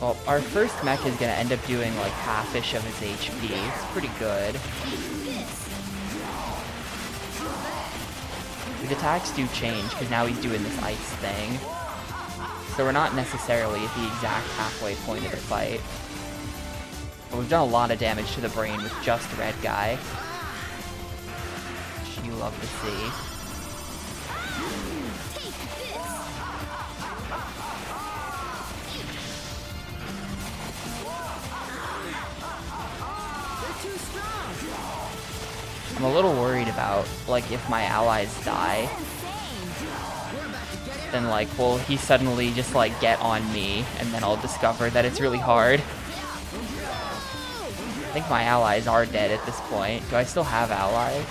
Well, our first mech is gonna end up doing like half-ish of his HP. It's pretty good. His attacks do change, because now he's doing this ice thing. So we're not necessarily at the exact halfway point of the fight. But we've done a lot of damage to the brain with just Red Guy. you love to see. Take this! They're too strong. I'm a little worried about, like, if my allies die, We're about to get it. then, like, will he suddenly just, like, get on me, and then I'll discover that it's really hard. I think my allies are dead at this point. Do I still have allies?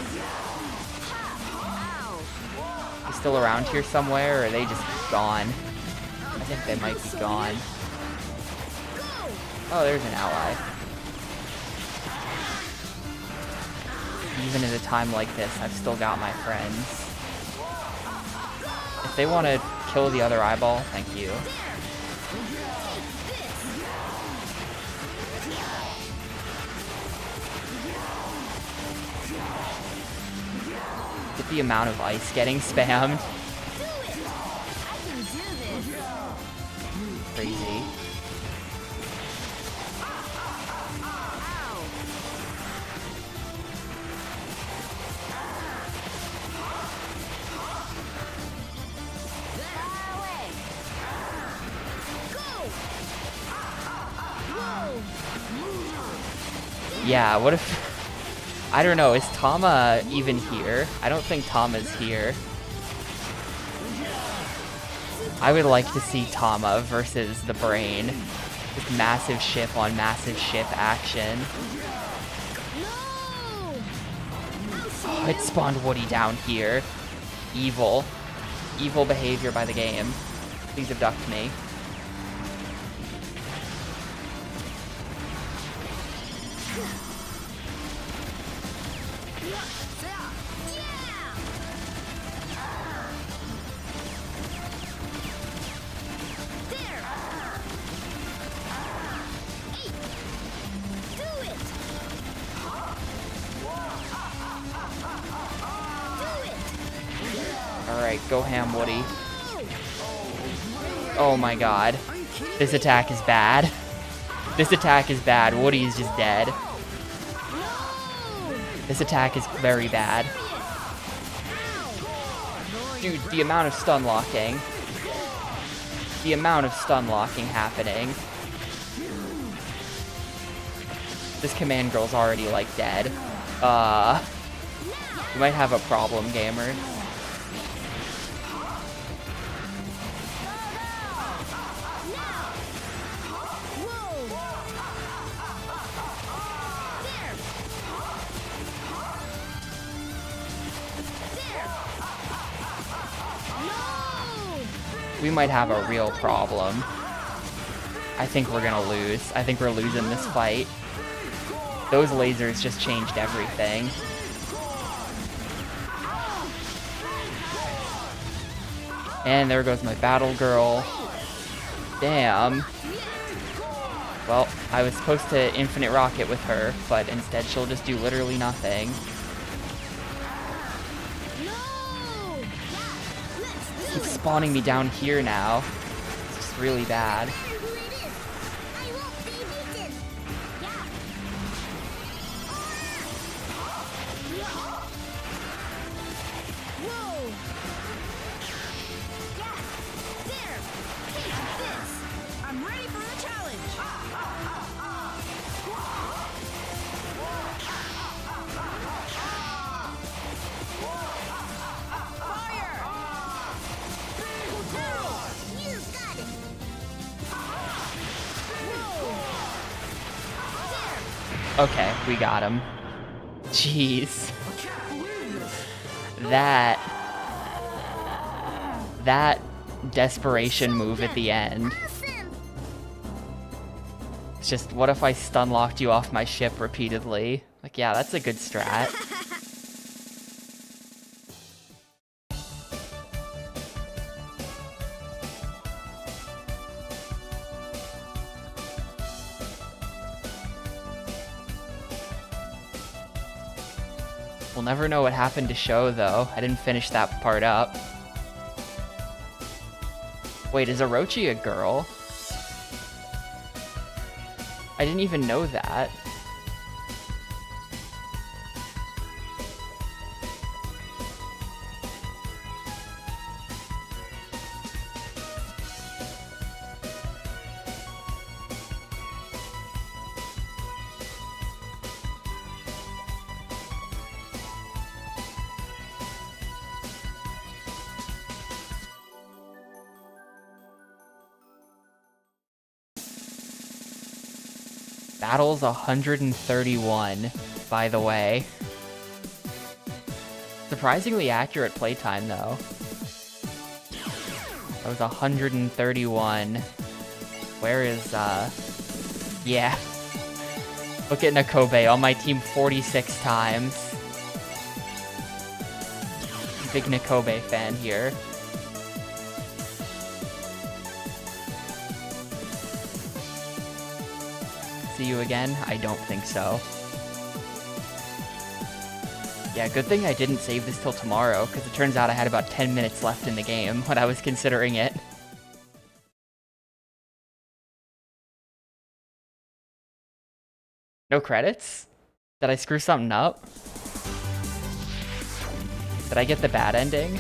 Are they still around here somewhere, or are they just gone? I think they might be gone. Oh, there's an ally. Even at a time like this, I've still got my friends. If they want to kill the other eyeball, thank you. Get the amount of ice getting spammed. I can do this! Crazy. Ow! Far away! Go! Whoa! Yeah, what if... I don't know, is Tama even here? I don't think Tama's here. I would like to see Tama versus the Brain. Just massive ship on massive ship action. No! Oh, it spawned Woody down here. Evil. Evil behavior by the game. Please abduct me. Yeah! There! Eat! Do it! Do it! Alright, go ham, Woody. Oh my god. This attack is bad. This attack is bad. Woody is just dead. No! This attack is very bad. Dude, the amount of stun locking. The amount of stun locking happening. This command girl's already, like, dead. You might have a problem, gamer. We might have a real problem. I think we're gonna lose. I think we're losing this fight. Those lasers just changed everything. And there goes my battle girl. Damn. Well, I was supposed to infinite rocket with her, but instead she'll just do literally nothing. Keeps spawning me down here now. It's just really bad. I'm ready for a challenge! Fire! You got it! Whoa! Okay, we got him. Jeez. That desperation move at the end. Awesome! It's just, what if I stun locked you off my ship repeatedly? Like, yeah, that's a good strat. We'll never know what happened to Sho, though. I didn't finish that part up. Wait, is Orochi a girl? I didn't even know that. Battles 131, by the way. Surprisingly accurate playtime, though. That was 131. Where is, yeah. Look at Nakobe on my team 46 times. Big Nakobe fan here. See you again? I don't think so. Yeah, good thing I didn't save this till tomorrow, because it turns out I had about 10 minutes left in the game when I was considering it. No credits? Did I screw something up? Did I get the bad ending?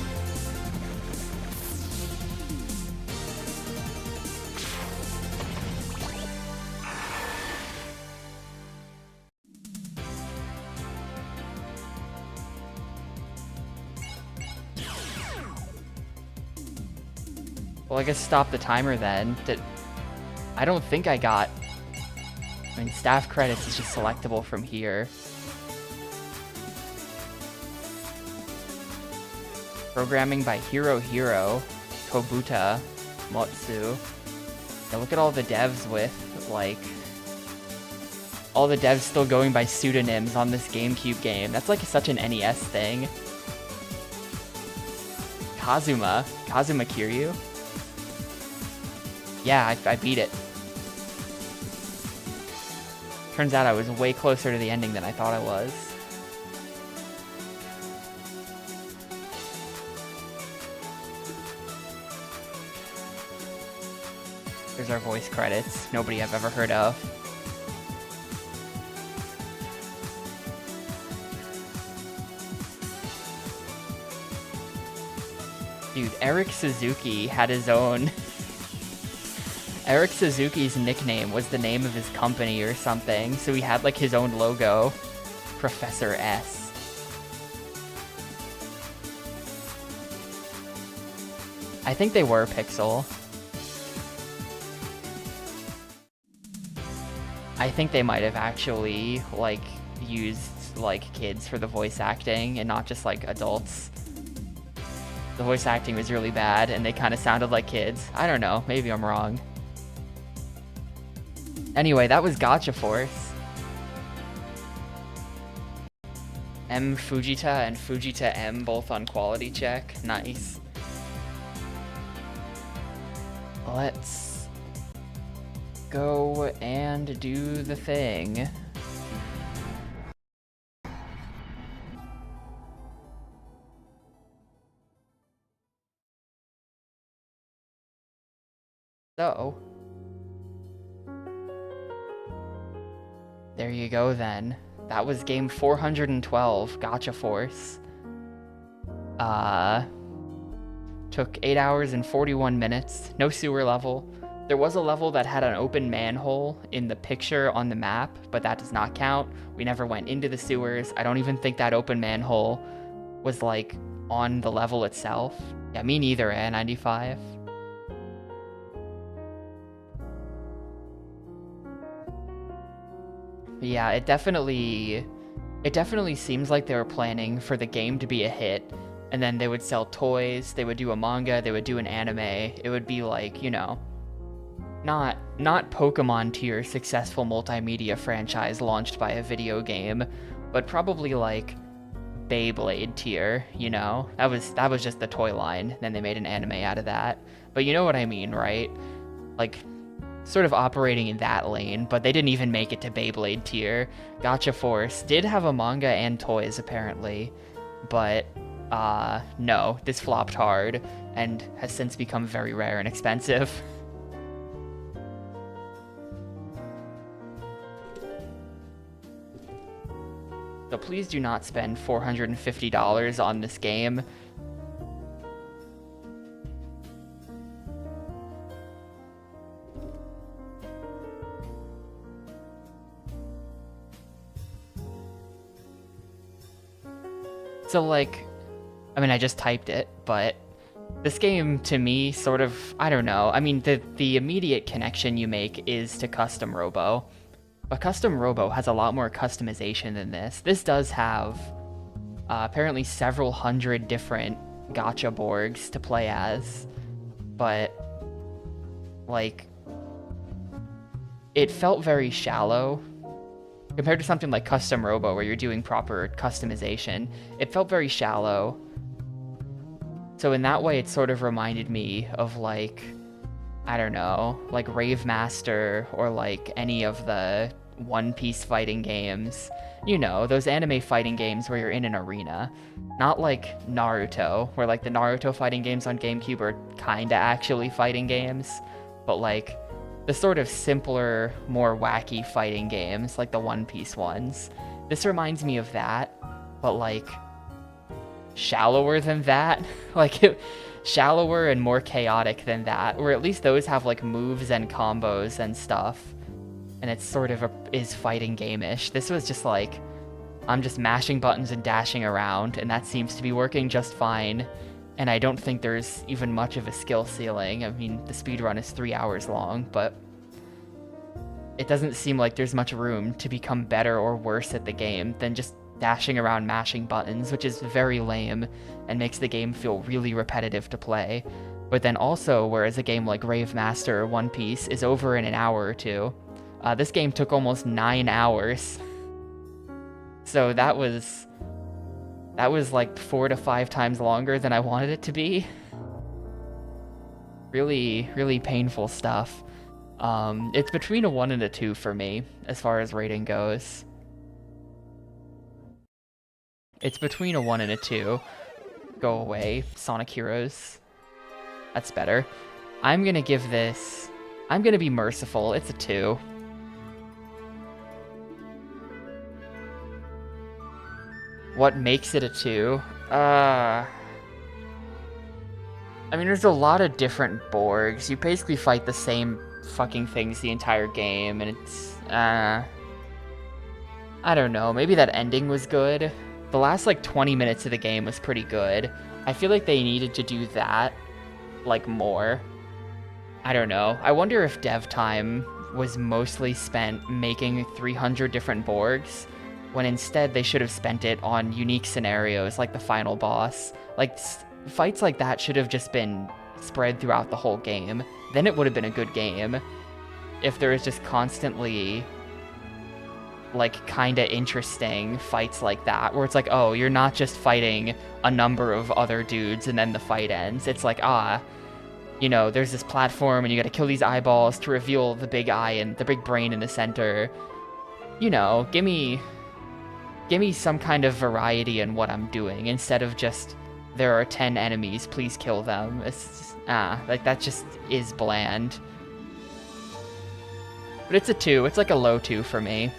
Well, I guess stop the timer then. I don't think I got... I mean, staff credits is just selectable from here. Programming by Hiro, Kobuta, Motsu. Yeah, look at all the devs with, like... all the devs still going by pseudonyms on this GameCube game. That's like such an NES thing. Kazuma Kiryu? Yeah, I beat it. Turns out I was way closer to the ending than I thought I was. There's our voice credits. Nobody I've ever heard of. Dude, Eric Suzuki had his own... Eric Suzuki's nickname was the name of his company or something, so he had like his own logo. Professor S. I think they were Pixel. I think they might have actually like used like kids for the voice acting and not just like adults. The voice acting was really bad and they kind of sounded like kids. I don't know, maybe I'm wrong. Anyway, that was Gacha Force. M Fujita and Fujita M both on quality check. Nice. Let's go and do the thing. So... there you go then. That was game 412, Gacha Force. Took 8 hours and 41 minutes. No sewer level. There was a level that had an open manhole in the picture on the map, but that does not count. We never went into the sewers. I don't even think that open manhole was like on the level itself. Yeah, me neither, 95. Yeah, it definitely seems like they were planning for the game to be a hit, and then they would sell toys, they would do a manga, they would do an anime. It would be like, you know, not Pokemon tier successful multimedia franchise launched by a video game, but probably like Beyblade tier, you know? That was just the toy line, then they made an anime out of that. But you know what I mean, right? Like, sort of operating in that lane, but they didn't even make it to Beyblade tier. Gacha Force did have a manga and toys, apparently, but no, this flopped hard and has since become very rare and expensive. So please do not spend $450 on this game. So, like, I mean, I just typed it, but this game, to me, sort of, I don't know. I mean, the immediate connection you make is to Custom Robo. But Custom Robo has a lot more customization than this. This does have apparently several hundred different gacha Borgs to play as, but like it felt very shallow compared to something like Custom Robo where you're doing proper customization. It felt very shallow. So in that way, it sort of reminded me of like, I don't know, like Rave Master or like any of the One Piece fighting games. You know, those anime fighting games where you're in an arena. Not like Naruto, where like the Naruto fighting games on Gamecube are kinda actually fighting games, but like the sort of simpler, more wacky fighting games, like the One Piece ones. This reminds me of that, but like shallower than that. Like shallower and more chaotic than that, or at least those have like moves and combos and stuff, and it's sort of is fighting game-ish. This was just like, I'm just mashing buttons and dashing around, and that seems to be working just fine, and I don't think there's even much of a skill ceiling. I mean, the speedrun is 3 hours long, but it doesn't seem like there's much room to become better or worse at the game than just dashing around mashing buttons, which is very lame and makes the game feel really repetitive to play. But then also, whereas a game like Rave Master or One Piece is over in an hour or two, this game took almost 9 hours. So that was like 4 to 5 times longer than I wanted it to be. Really, really painful stuff. It's between a 1 and a 2 for me, as far as rating goes. It's between a 1 and a 2. Go away, Sonic Heroes. That's better. I'm gonna be merciful. It's a 2. What makes it a 2? I mean, there's a lot of different Borgs. You basically fight the same fucking things the entire game, and it's, I don't know, maybe that ending was good. The last, like, 20 minutes of the game was pretty good. I feel like they needed to do that, like, more. I don't know. I wonder if dev time was mostly spent making 300 different Borgs, when instead they should have spent it on unique scenarios, like the final boss. Like, fights like that should have just been spread throughout the whole game. Then it would have been a good game. If there was just constantly, like, kinda interesting fights like that, where it's like, oh, you're not just fighting a number of other dudes and then the fight ends. It's like, you know, there's this platform and you gotta kill these eyeballs to reveal the big eye and the big brain in the center. You know, give me some kind of variety in what I'm doing, instead of just, there are 10 enemies, please kill them. It's just, like, that just is bland. But it's a 2, it's like a low 2 for me.